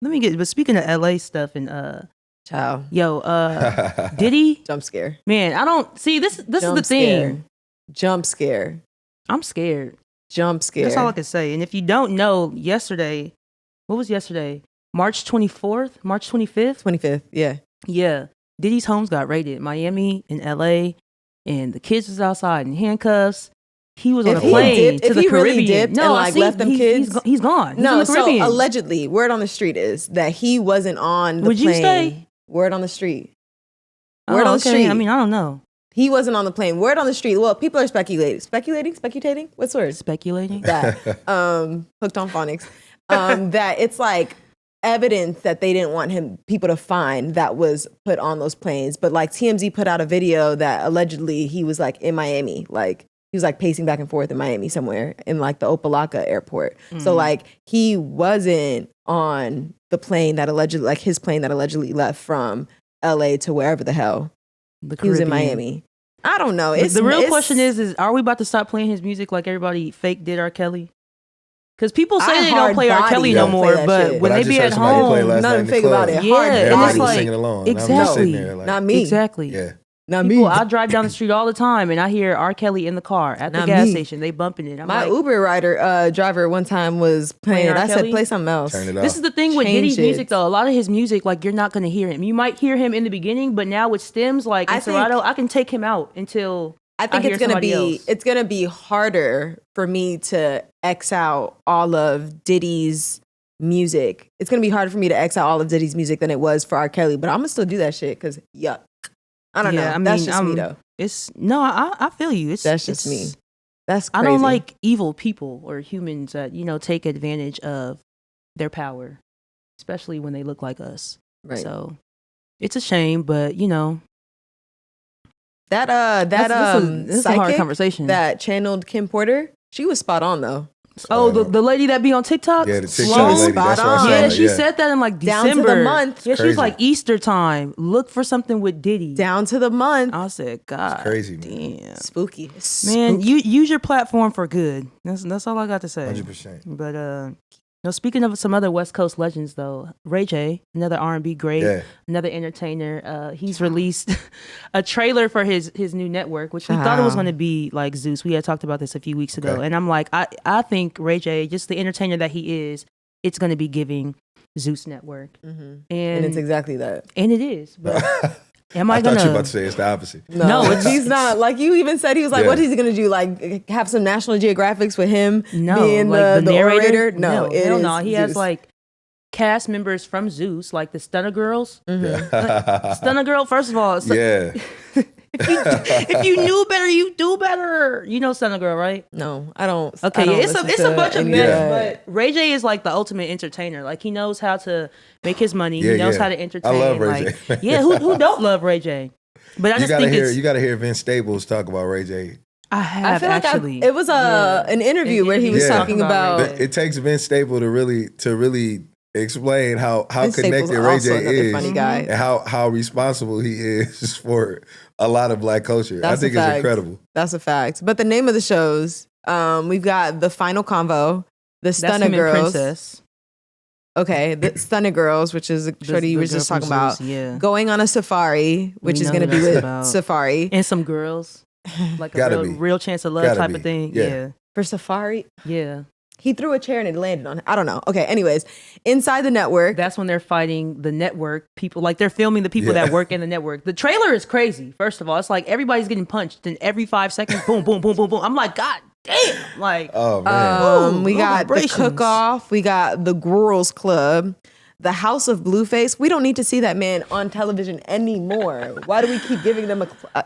Let me get. But speaking of LA stuff and Ciao. Diddy, Jump scare. man, I don't see this. This is Jump the thing. Jump scare. I'm scared. Jump scare. That's all I can say. And if you don't know, yesterday, what was yesterday? March 24th, March 25th. 25th. Yeah. Yeah, Diddy's homes got raided. Miami and LA, and the kids was outside in handcuffs. He was on a If he plane dipped- to if the he really Caribbean. dipped and, like, left them kids- He's gone. He's in No, the so Caribbean. allegedly, word on the street is that he wasn't on the Would plane. you stay? Word on the street. Oh, Word on the okay. street. I mean, I don't know. He wasn't on the plane. Word on the street. Well, people are speculating. Speculating? What's the word? Speculating. That hooked on phonics. That it's like evidence that they didn't want people to find that was put on those planes. But like TMZ put out a video that allegedly he was like in Miami, like he was like pacing back and forth in Miami somewhere in like the Opelika airport. So like he wasn't on the plane that allegedly, like his plane that allegedly left from LA to wherever the hell. The He was in Caribbean. Miami. I don't know. The real question is are we about to stop playing his music like everybody fake did R. Kelly? Because people say they don't play R. Kelly no don't more, play that but shit. when But I they just be heard at somebody play home, last night Not in even the think club. about it. Yeah, Hard and Everybody it's was like- singing along. And I'm just exactly. sitting there like, Not me. Exactly. yeah. Not People, me. I drive down the street all the time and I hear R. Kelly in the car at the Not gas me. station. They bumping it. I'm My like, Uber driver one time was playing Playing it. R. I said, Kelly? play something else. Turn it this off. is the thing with Change Diddy's it. music though. A lot of his music, like you're not gonna hear him. You might hear him in the beginning, but now with stems like I in think- Serato, I can take him out until I think hear it's gonna somebody be else. it's gonna be harder for me to X out all of Diddy's music. It's gonna be harder for me to X out all of Diddy's music than it was for R. Kelly. But I'm gonna still do that shit because yuck. I don't know. Yeah, I That's mean, just me though. It's no, I feel you. It's That's just it's- me. That's I crazy. don't like evil people or humans that take advantage of their power, especially when they look like us. Right. So it's a shame, but you know, That this is a hard psychic conversation. that channeled Kim Porter, she was spot on though. Oh, the lady that be on TikTok? Yeah, the Sloan? TikTok lady. That's what I saw. Yeah, she said that in like Down December. to the month. Yeah, she was like Easter time. Look for something with Diddy. Down to the month. I said, God, It's crazy, man. damn, Spooky. man. You use your platform for good. That's all I got to say. 100%. But now speaking of some other West Coast legends, though, Ray J, another R&B great, Yeah. another entertainer. He's released a trailer for his new network, which we thought it was going to be like Zeus. We had talked about this a few weeks ago, and I'm like, I think Ray J, just the entertainer that he is, it's going to be giving Zeus Network, And and it's exactly that. and it is. But am I I gonna? thought you were about to say it's the opposite. No, it's- he's not. Like you even said, he was like, Yeah. what is he going to do? Like have some National Geographics with him No, being like the narrator. orator? No, it hell is no. He has Zeus. like cast members from Zeus, like the Stunner Girls. Yeah. Stunner Girl, first of all, Yeah. if you knew better, you do better. You know Stunner Girl, right? No, I don't. Okay, I don't yeah, it's listen a to bunch of any mess, that. but Ray J is like the ultimate entertainer. Like he knows how to make his money. Yeah, he knows yeah. how to entertain. I love Ray like, J. Yeah, who don't love Ray J? But I You just gotta think hear it's. you gotta hear Vince Staples talk about Ray J. I I have feel like actually. it was an interview where he was Yeah. talking Talking about about. Ray J. It takes Vince Staples to really explain how Vince Staples connected Ray also J another is funny guy. and how responsible he is for a lot of black culture. That's I think a it's fact. incredible. That's a fact. But the name of the shows, we've got The Final Convo, The That's Stunner him and Girls. Princess. Okay, The Stunner Girls, which is the shorty you the were just girl talking from about. Zeus, yeah. Going on a Safari, which We is know going to who be that's with about. Safari. And some girls, like a Gotta be. real chance of love Gotta type be. of thing. Yeah. Yeah, For Safari, yeah. he threw a chair and it landed on him. I don't know. Okay, anyways, inside the network. That's when they're fighting the network people. Like they're filming the people Yeah. that work in the network. The trailer is crazy. First of all, it's like everybody's getting punched, and every 5 seconds, boom, boom, boom, boom, boom. I'm like, God damn! Like, Oh man. We Ooh, got the vibrations. cook-off. We got the Girls Club. The House of Blueface. We don't need to see that man on television anymore. Why do we keep giving them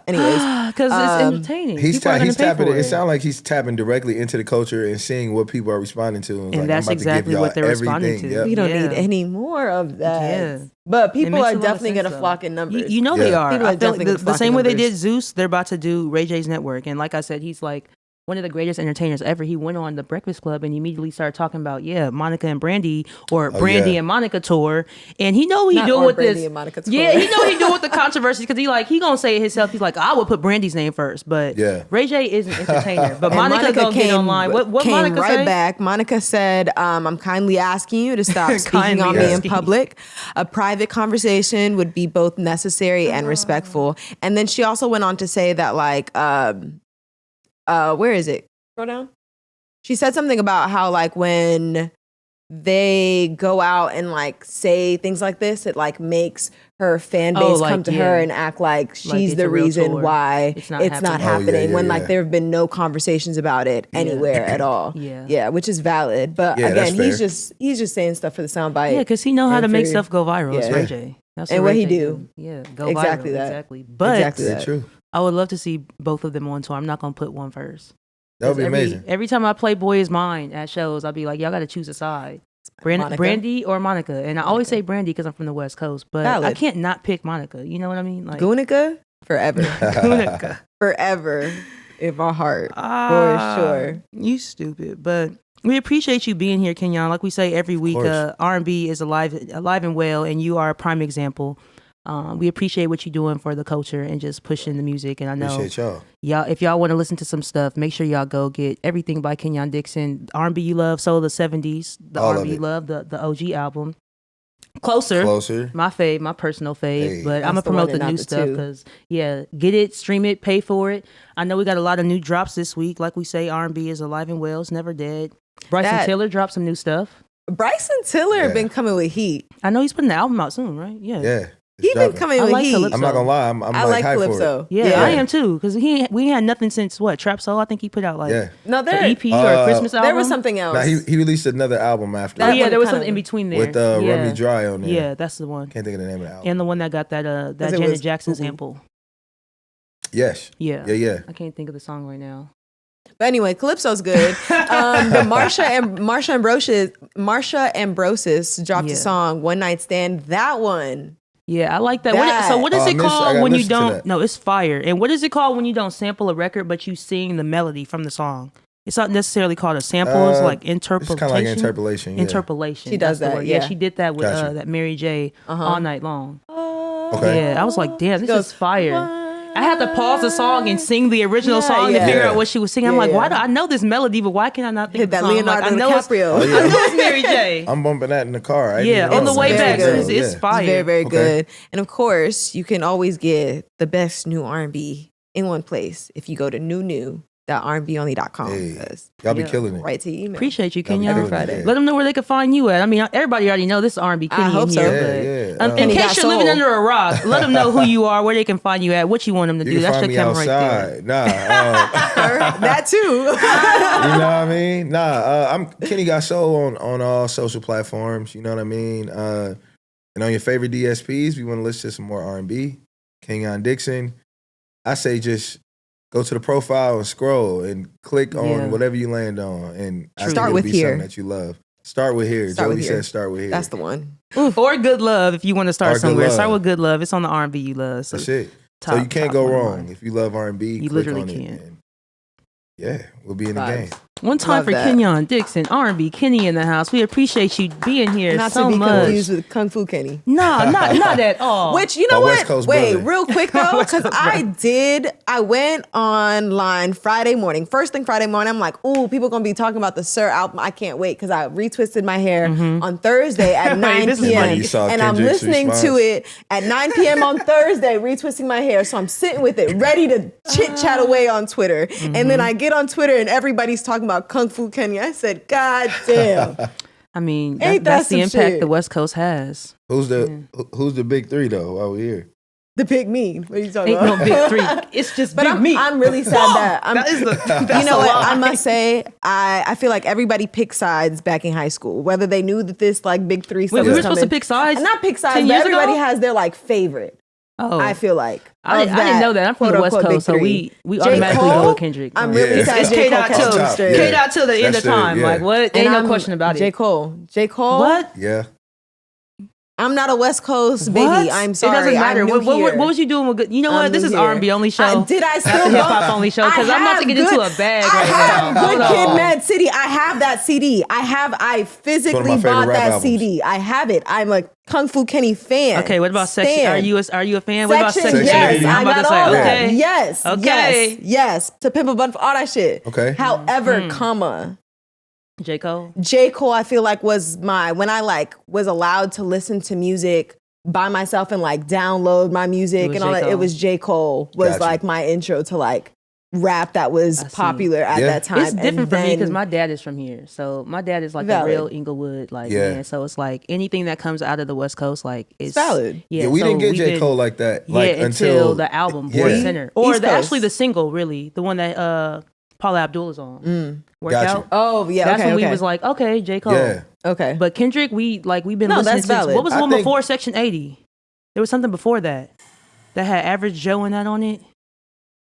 anyways? because it's entertaining. He's People are gonna pay tapping. for It sounds like he's tapping directly into the culture and seeing what people are responding to. And like, that's I'm about exactly to give y'all what they're responding everything. to. Yep. We don't Yeah. need any more of that. Yeah. But It people makes are a lot of definitely sense, going to though. flock in numbers. You know they Yeah. are. People are I feel definitely the gonna flock same in way they numbers. did Zeus, they're about to do Ray J's network. And like I said, he's like one of the greatest entertainers ever. He went on the Breakfast Club and immediately started talking about Monica and Brandy or Brandy yeah. and Monica tour. And he know what he Not doing or with Brandy this. and Monica tour. Yeah, he know what he doing with the controversy because he gonna say it himself. He's like, I would put Brandy's name first, but Yeah. Ray J is an entertainer. But And Monica gonna get online. What came Monica right say? back. Monica said, I'm kindly asking you to stop speaking Kindly on me in asking. public. A private conversation would be both necessary and respectful. And then she also went on to say that like, where is it? Scroll down. She said something about how like when they go out and like say things like this, it like makes her fan base like, come to her yeah. and act like she's it's the a real reason tour. why It's not it's not happening. happening. Oh, yeah, when yeah, like yeah. there have been no conversations about it anywhere at all. Yeah. which is valid. But Yeah, that's again, he's fair. just saying stuff for the soundbite. Yeah, because he know how And to make for- stuff go viral. It's yeah. Ray J. That's And what what Ray he J do. Yeah, go Exactly viral. that. Exactly. But Exactly Is that. it true? I would love to see both of them on tour. I'm not gonna put one first. That would be 'Cause amazing. Every time I play Boy Is Mine at shows, I'll be like, y'all got to choose a side. Monica? Brandy or Monica. And I always say Brandy because I'm from the West Coast, but I Valid. can't not pick Monica. You know what I mean? Like Gunica forever, Gunica. forever in my heart Ah, for sure. You stupid. But we appreciate you being here, Kenyon. Like we say every week, course. R&B is alive and well, and you are a prime example. We appreciate what you're doing for the culture and just pushing the music. And I know Appreciate y'all. if y'all want to listen to some stuff, make sure y'all go get everything by Kenyon Dixon. R&B You Love, Soul of the 70s, the All of R&B it. Love, the OG album. Closer. Closer. My fave, my personal fave, Hey. but I'm gonna That's the promote one the and not new the stuff two. because get it, stream it, pay for it. I know we got a lot of new drops this week. Like we say, R&B is alive and well. It's never dead. Bryson That- Tiller dropped some new stuff. Bryson Tiller Yeah. been coming with heat. I know he's putting the album out soon, right? Yeah. He it's been dropping. coming I with like heat. Calypso. I'm not gonna lie. I'm I like like hyped for it. Calypso. Yeah, I am too. Because we ain't had nothing since what Trap Soul. I think he put out like Yeah. No, an there EP or a Christmas album. there was something else. Now he released another album after Oh That yeah, one there was kind something of- in between there with yeah. Remy Dry on there. Yeah, that's the one. Can't think of the name of the album. And the one that got that it Janet was- Jackson Mhm. sample. Yes. Yeah. Yeah. I can't think of the song right now. But anyway, Calypso's good. The Marsha Ambrosis dropped a song, One Night Stand. That one. Yeah, I like that. So what is it called when you don't? No, it's fire. And what is it called when you don't sample a record but you sing the melody from the song? It's not necessarily called a sample. It's like interpolation. It's kind of like interpolation. Yeah. Interpolation. She does that. Yeah, she did that with that Mary J. All Night Long. Okay. Yeah, I was like, damn, this is fire. I had to pause the song and sing the original song to figure out what she was singing. I'm like, why do I know this melody, but why can I not think of the song? Leonardo I know DiCaprio. I know it's Mary J. I'm bumping that in the car. On the way back. It's fire. It's very, very good. And of course, you can always get the best new R&B in one place if you go to R&BONLY.com. Hey, y'all be killing it. Right to your email. Appreciate you, Kenyon. Friday. Let them know where they can find you at. I mean, everybody already know this is R&B Kenyon. I hope so. Here, but in case you're living under a rock, let them know who you are, where they can find you at, what you want them to do. That's your camera right there. That too. You know what I mean? I'm Kenny Got Soul on all social platforms. You know what I mean? And on your favorite DSPs, if you want to listen to some more R&B, Kenyon Dixon. I say just go to the profile and scroll and click on whatever you land on. And start with here. Something that you love. Start with here. Jovy said start with here. That's the one. Or Good Love if you want to start somewhere. Start with Good Love. It's on the R&B you love. So that's it. So you can't go wrong. If you love R&B, you literally can. We'll be in the game. One time for Kenyon Dixon, R&B Kenny in the house. We appreciate you being here not so much. Not to be confused with Kung Fu Kenny. No, not at all. Which, you know what? Wait, brother. real quick though, because I went online Friday morning. First thing Friday morning, I'm like, ooh, people gonna be talking about the SiR album. I can't wait because I retwisted my hair on Thursday at 9 p.m. And I'm listening to it at 9 p.m. on Thursday, retwisting my hair. So I'm sitting with it, ready to chit chat away on Twitter. And then I get on Twitter and everybody's talking about Kung Fu Kenny. I said, God damn. I mean, that's the impact the West Coast has. Who's the big three though while we're here? The big mean. What are you talking about? Ain't no big three. It's just big meat. I'm really sad that you know what? I must say, I feel like everybody picked sides back in high school. Whether they knew that this like big three stuff we was were supposed to pick sides? Not pick sides, but everybody has their like favorite. Oh, I feel like I didn't know that. I'm from the West Coast, so we automatically go with Kendrick. I'm really sad. It's K-Dot till the end of time. Like what? Ain't no question about it. J. Cole. What? Yeah. I'm not a West Coast baby. I'm sorry. It doesn't matter. What was you doing with good? You know what? This is R&B only show. Did I still hip hop only show? Because I'm about to get into a bag right now. I have Good Kid, Mad City. I have that CD. I physically bought that CD. I have it. I'm a Kung Fu Kenny fan. Okay, what about Section? Are you a fan? What about Section 80? Yes, I'm about to say okay. Yes. Okay. Yes. To Pimp a Butterfly, all that shit. Okay. However, comma. J. Cole, I feel like was when I like was allowed to listen to music by myself and like download my music and all that. It was J. Cole was like my intro to like rap that was popular at that time. It's different for me because my dad is from here. So my dad is like a real Inglewood man. So it's like anything that comes out of the West Coast, like it's valid. Yeah, we didn't get J. Cole like that. Like until the album Boy Center. Or actually the single, really. The one that Paula Abdul is on. Work out. Oh yeah, that's when we was like, okay, J. Cole. Yeah. Okay. But Kendrick, we've been listening that's valid. What was the one before Section 80? There was something before that had Average Joe and that on it.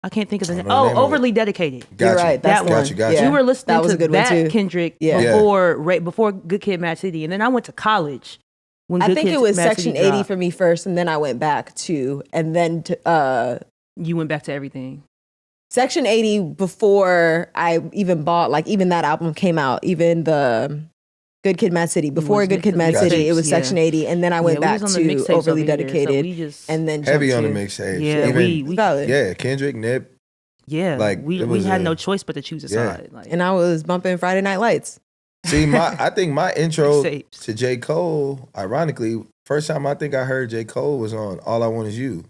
I can't think of the name. Overly Dedicated. You're right. That one. Got you. We were listening to that one too. Kendrick before Good Kid, Mad City, and then I went to college. I think it was Section 80 for me first, and then I went back to, you went back to everything. Section 80 before I even bought, like even that album came out, even the Good Kid, Mad City. Before Good Kid, Mad City, it was Section 80, and then I went back to Overly Dedicated, and then heavy on the mixtape. Yeah, Kendrick, Nip. Yeah, like we had no choice but to choose a side. Like. And I was bumping Friday Night Lights. See, I think my intro to J. Cole, ironically, first time I think I heard J. Cole was on All I Want Is You.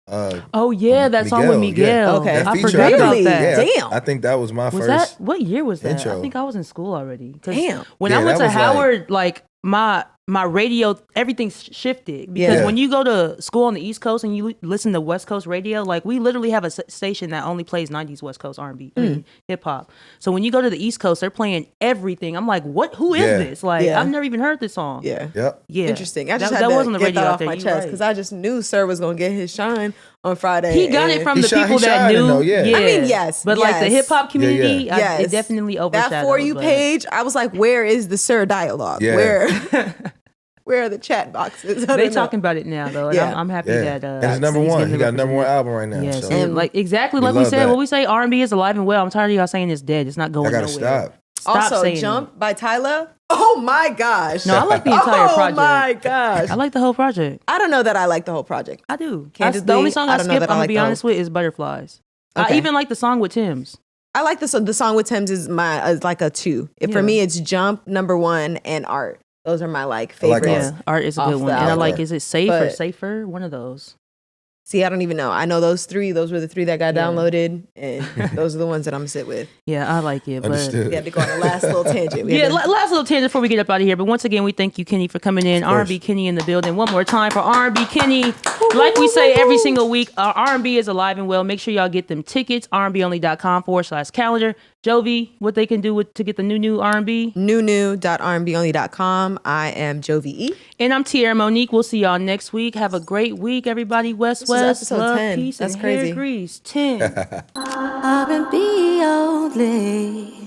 That song with Miguel. Yeah. Okay, I forgot about that. Yeah, I think that was my first. What year was that? Intro. I think I was in school already. Damn. When I went to Howard, like my radio, everything shifted because when you go to school on the East Coast and you listen to West Coast radio, like we literally have a station that only plays 90s West Coast R&B, hip hop. So when you go to the East Coast, they're playing everything. I'm like, who is this? Like I've never even heard this song. Yeah. Yep. Yeah. Interesting. I just had to get that off my chest because I just knew SiR was gonna get his shine on Friday. He got it from the people that shining knew. though, yeah. I mean, yes, But like the yes. hip hop community, Yes. it definitely overshadowed. That For You page, I was like, where is the SiR dialogue? Yeah. Where are the chat boxes? They talking about it now though, and Yeah. I'm happy Yeah. that and it's number he's one. getting He got number one album right now. Yes, So and like exactly we like we love said, that. what we say, R&B is alive and well. I'm tired of y'all saying it's dead. It's not going I gotta nowhere. stop. Stop Also, saying Jump by Tyla. Oh my gosh. No, I like the entire project. Oh my gosh. I like the whole project. I don't know that I like the whole project. I do. Candidly, The only song I I don't know skip, that I'm I gonna like be the honest with, is Butterflies. Okay. I even like the song with Tim's. I like the song with Tim's is like a 2. For me, it's Jump, number 1, and Art. Those are my like like favorites. Yeah, Art is a good off one. the And I album. like, is it Safe or But- Safer? One of those. See, I don't even know. I know those 3. Those were the 3 that got Yeah. downloaded, and those are the ones that I'm gonna sit with. Yeah, I like it. But Understood. We had to go on a last little tangent. We yeah, had to- last little tangent before we get up out of here. But once again, we thank you, Kenny, for coming in. Of course. R&B Kenny in the building. One more time for R&B Kenny. Like we say every single week, R&B is alive and well. Make sure y'all get them tickets. RandBOnly.com/calendar. Jovy, what they can do to get the new R&B. new.rnbonly.com. I am Jovy E. And I'm Tiara Monique. We'll see y'all next week. Have a great week, everybody. West, This is episode love, 10. peace, That's and crazy. hair grease. 10. R&B only.